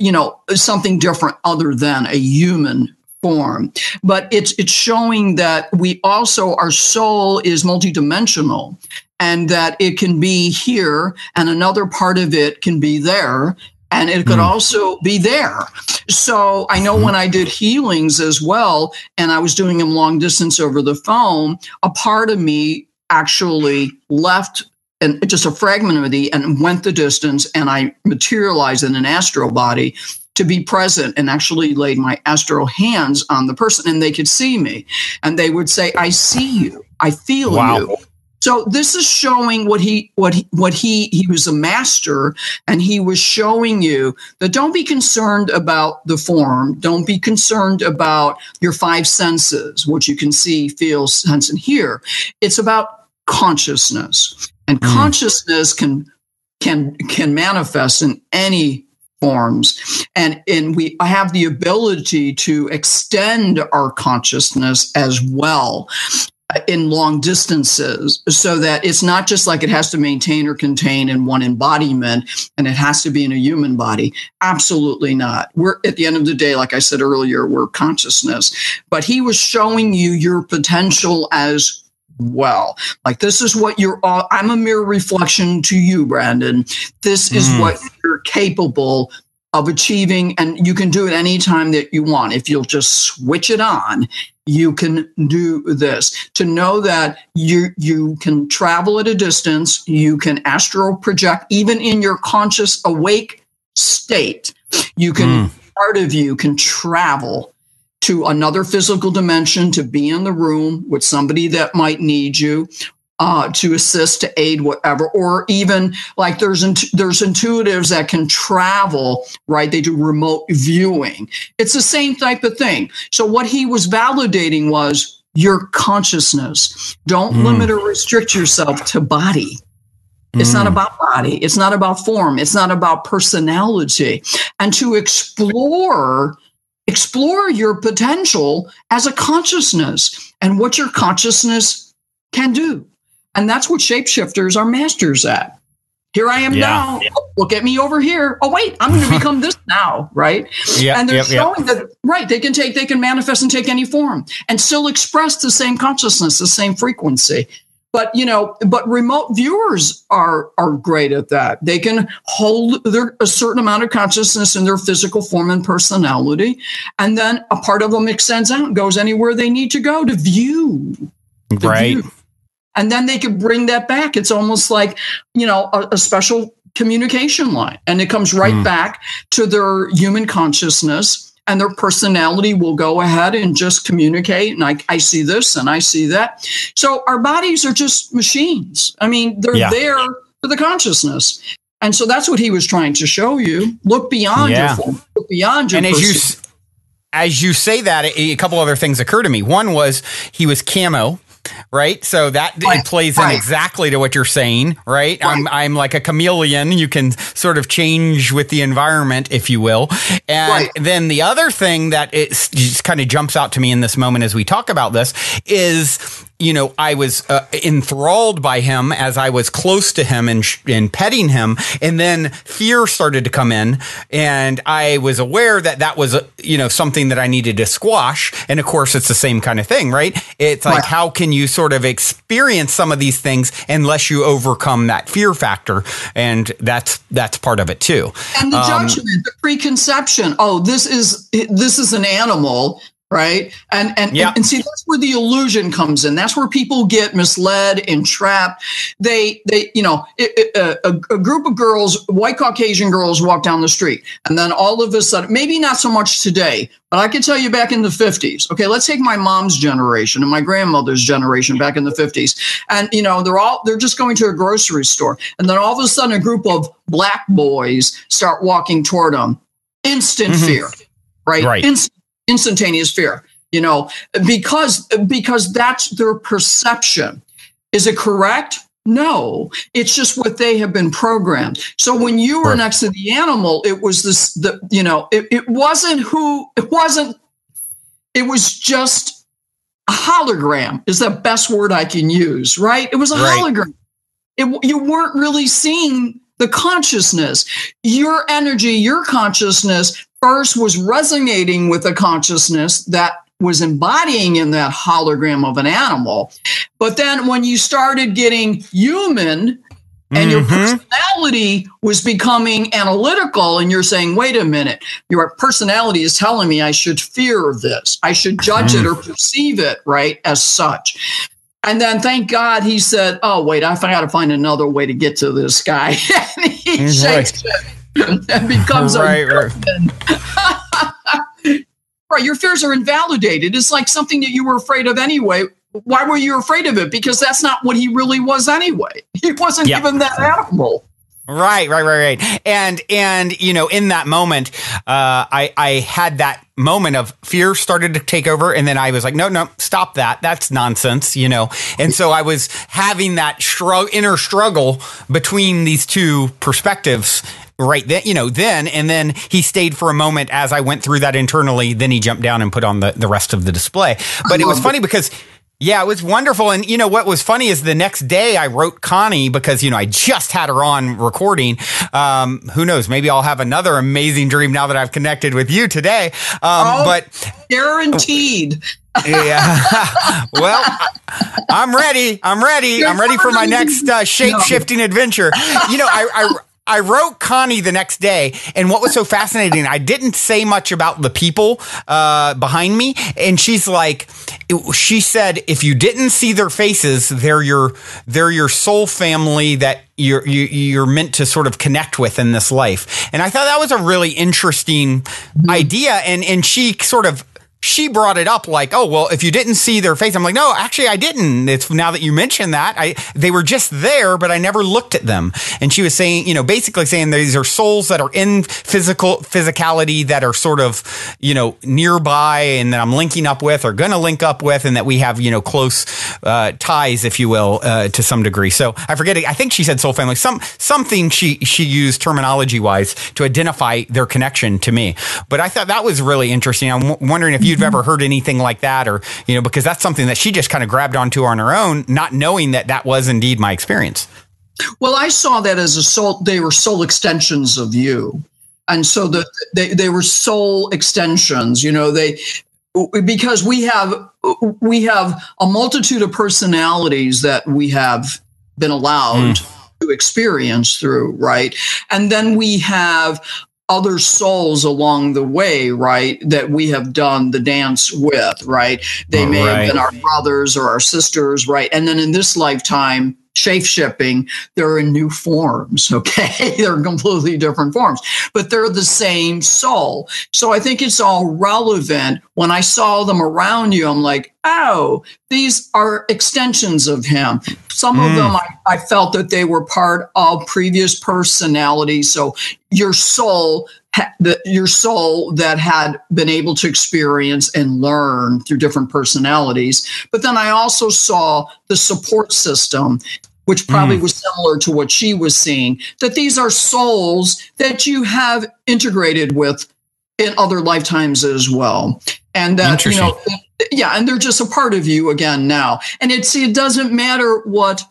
something different other than a human form. But it's showing that we also, our soul is multidimensional, and that it can be here and another part of it can be there. And it could also be there. So I know when I did healings as well, and I was doing them long distance over the phone, a part of me actually left and just a fragment of me and went the distance, and I materialized in an astral body to be present and actually laid my astral hands on the person, and they could see me. And they would say, I see you. I feel you. So this is showing what he was a master, and he was showing you that don't be concerned about the form. Don't be concerned about your five senses, what you can see, feel, sense, and hear. It's about consciousness, and consciousness can manifest in any forms, and we have the ability to extend our consciousness as well in long distances, so that it's not just like it has to maintain or contain in one embodiment and it has to be in a human body. Absolutely not. We're, at the end of the day, like I said earlier, we're consciousness. But he was showing you your potential as well. Like, this is what I'm a mirror reflection to you, Brandon. This is what you're capable of achieving, and you can do it anytime that you want. If you'll just switch it on, you can do this. To know that you can travel at a distance, you can astral project, even in your conscious awake state. You can, part of you can travel to another physical dimension, to be in the room with somebody that might need you, to assist, to aid, whatever. Or even like there's intuitives that can travel, right? They do remote viewing. It's the same type of thing. So what he was validating was your consciousness. Don't limit or restrict yourself to body. It's not about body. It's not about form. It's not about personality. And to explore your potential as a consciousness and what your consciousness can do. And that's what shapeshifters are masters at. Here I am now. Oh, look at me over here. Oh, wait, I'm going to become this now, right? And they're showing that, right, they can manifest and take any form and still express the same consciousness, the same frequency. But, but remote viewers are great at that. They can hold a certain amount of consciousness in their physical form and personality. And then a part of them extends out and goes anywhere they need to go to view. Right. And then they can bring that back. It's almost like, a special communication line. And it comes right back to their human consciousness, and their personality will go ahead and just communicate. And I see this and I see that. So our bodies are just machines. I mean, they're there for the consciousness. And so that's what he was trying to show you. Look beyond your form, look beyond your personality. As you say that, a couple other things occur to me. One was he was camo right? So that it plays in exactly to what you're saying, right? I'm like a chameleon. You can sort of change with the environment, if you will. And then the other thing that it just kind of jumps out to me in this moment as we talk about this is, you know, I was enthralled by him as I was close to him and petting him. And then fear started to come in. And I was aware that that was, you know, something that I needed to squash. And of course, it's the same kind of thing, right? It's like, how can you sort of experience some of these things unless you overcome that fear factor? And that's part of it too. And the judgment, the preconception. Oh, this is an animal. Right. And see, that's where the illusion comes in. That's where people get misled and trapped. They you know, a group of girls, white Caucasian girls, walk down the street. And then all of a sudden, maybe not so much today, but I can tell you back in the 50s. OK, let's take my mom's generation and my grandmother's generation back in the 50s. And, you know, they're just going to a grocery store. And then all of a sudden, a group of black boys start walking toward them. Instant fear. Right. Instantaneous fear, you know, because that's their perception. Is it correct? No, it's just what they have been programmed. So when you were next to the animal, it was it was just a hologram is the best word I can use, right? It was a hologram. You weren't really seeing the consciousness, your energy, your consciousness first was resonating with a consciousness that was embodying in that hologram of an animal. But then when you started getting human and your personality was becoming analytical and you're saying, wait a minute, your personality is telling me I should fear this. I should judge it or perceive it, right, as such. And then thank God he said, oh, wait, I got to find another way to get to this guy. And he shakes it. And becomes right. Your fears are invalidated. It's like something that you were afraid of anyway. Why were you afraid of it? Because that's not what he really was anyway. He wasn't even that animal. Right. And you know, in that moment, I had that moment of fear started to take over. And then I was like, no, stop that. That's nonsense, you know? And so I was having that inner struggle between these two perspectives. Right then, you know, and then he stayed for a moment as I went through that internally. Then he jumped down and put on the rest of the display. But it was funny because, it was wonderful. And, you know, what was funny is the next day I wrote Connie because, you know, I just had her on recording. Who knows? Maybe I'll have another amazing dream now that I've connected with you today. But guaranteed. Well, I'm ready. I'm ready for my next shape-shifting adventure. You know, I wrote Connie the next day, and what was so fascinating, I didn't say much about the people behind me, and she said, if you didn't see their faces, they're your soul family that you're meant to sort of connect with in this life. And I thought that was a really interesting idea, and she brought it up like, oh, well, if you didn't see their face, I'm like, no, actually I didn't. It's now that you mention that they were just there, but I never looked at them. And she was saying, you know, basically saying these are souls that are in physicality that are sort of, you know, nearby and that I'm linking up with or going to link up with. And that we have, you know, close ties, if you will, to some degree. So I forget it. I think she said soul family, something she used terminology wise to identify their connection to me. But I thought that was really interesting. I'm wondering if you've ever heard anything like that, or, you know, because that's something that she just kind of grabbed onto on her own, not knowing that was indeed my experience. Well, I saw that as they were soul extensions of you. And so they were soul extensions, you know, because we have a multitude of personalities that we have been allowed to experience through, right? And then we have other souls along the way, right, that we have done the dance with, right? They may have been our brothers or our sisters, right? And then in this lifetime, shape-shifting, they're in new forms, okay? They're completely different forms, but they're the same soul. So I think it's all relevant. When I saw them around you, I'm like, oh, these are extensions of him. Some of them, I felt that they were part of previous personalities. So your soul your soul that had been able to experience and learn through different personalities. But then I also saw the support system, which probably was similar to what she was seeing, that these are souls that you have integrated with in other lifetimes as well. And that, and they're just a part of you again now. And it doesn't matter what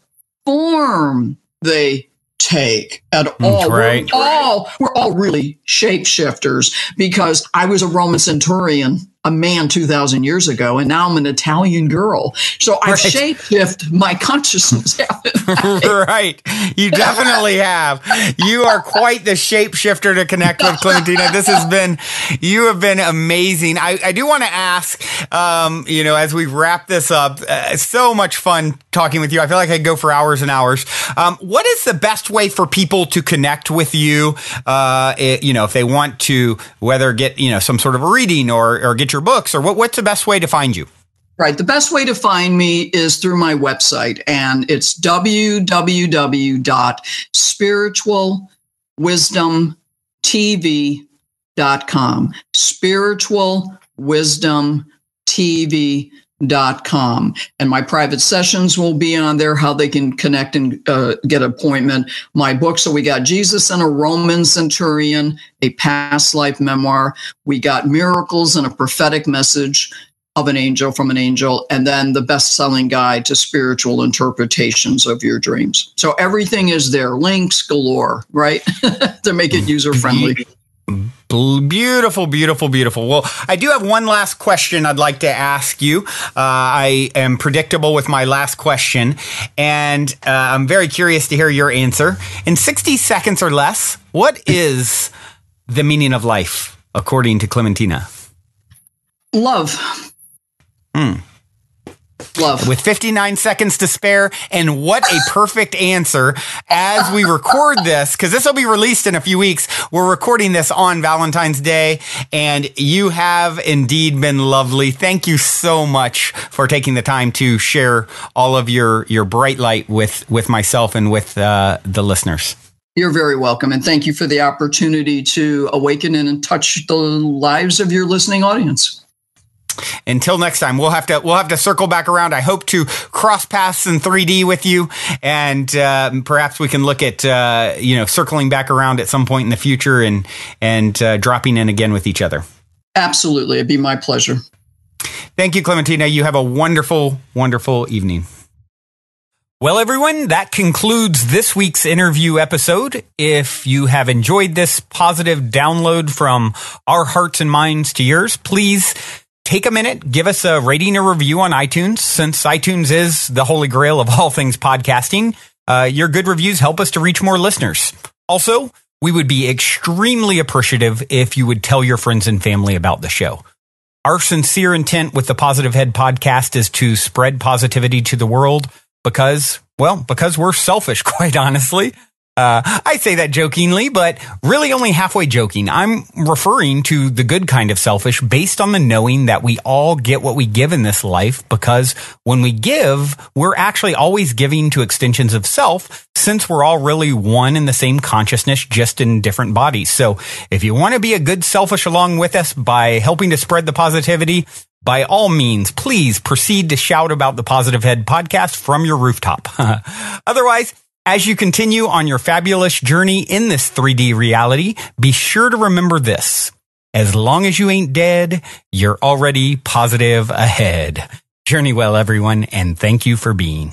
form they take at all. Right. We're all really shapeshifters, because I was a Roman Centurion, a man 2,000 years ago, and now I'm an Italian girl. So I've shapeshift my consciousness. Right. You definitely have. You are quite the shapeshifter to connect with, Clementina. You have been amazing. I do want to ask, as we wrap this up, so much fun talking with you. I feel like I could go for hours and hours. What is the best way for people to connect with you? If they want to, whether get, some sort of a reading or get your books, or what's the best way to find you? Right. The best way to find me is through my website, and it's www.spiritualwisdomtv.com. spiritualwisdomtv.com. And my private sessions will be on there, how they can connect and get an appointment. My books, so we got Jesus and a Roman Centurion, a past life memoir. We got Miracles and a Prophetic Message of an Angel from an Angel, and then the best-selling guide to spiritual interpretations of your dreams. So everything is there, links galore, right? To make it user-friendly. Beautiful, beautiful, beautiful. Well, I do have one last question I'd like to ask you. I am predictable with my last question, and I'm very curious to hear your answer. In 60 seconds or less, what is the meaning of life, according to Clementina? Love. Love. With 59 seconds to spare, and what a perfect answer as we record this, because this will be released in a few weeks. We're recording this on Valentine's Day, and you have indeed been lovely. Thank you so much for taking the time to share all of your bright light with myself and with the listeners. You're very welcome, and thank you for the opportunity to awaken and touch the lives of your listening audience. Until next time, we'll have to circle back around. I hope to cross paths in 3D with you, and perhaps we can look at circling back around at some point in the future and dropping in again with each other. Absolutely, it'd be my pleasure. Thank you, Clementina. You have a wonderful, wonderful evening. Well, everyone, that concludes this week's interview episode. If you have enjoyed this positive download from our hearts and minds to yours, please take a minute, give us a rating or review on iTunes, since iTunes is the holy grail of all things podcasting. Your good reviews help us to reach more listeners. Also, we would be extremely appreciative if you would tell your friends and family about the show. Our sincere intent with the Positive Head podcast is to spread positivity to the world because we're selfish, quite honestly. I say that jokingly, but really only halfway joking. I'm referring to the good kind of selfish based on the knowing that we all get what we give in this life, because when we give, we're actually always giving to extensions of self, since we're all really one in the same consciousness, just in different bodies. So if you want to be a good selfish along with us by helping to spread the positivity, by all means, please proceed to shout about the Positive Head podcast from your rooftop. Otherwise, as you continue on your fabulous journey in this 3D reality, be sure to remember this. As long as you ain't dead, you're already positive ahead. Journey well, everyone, and thank you for being.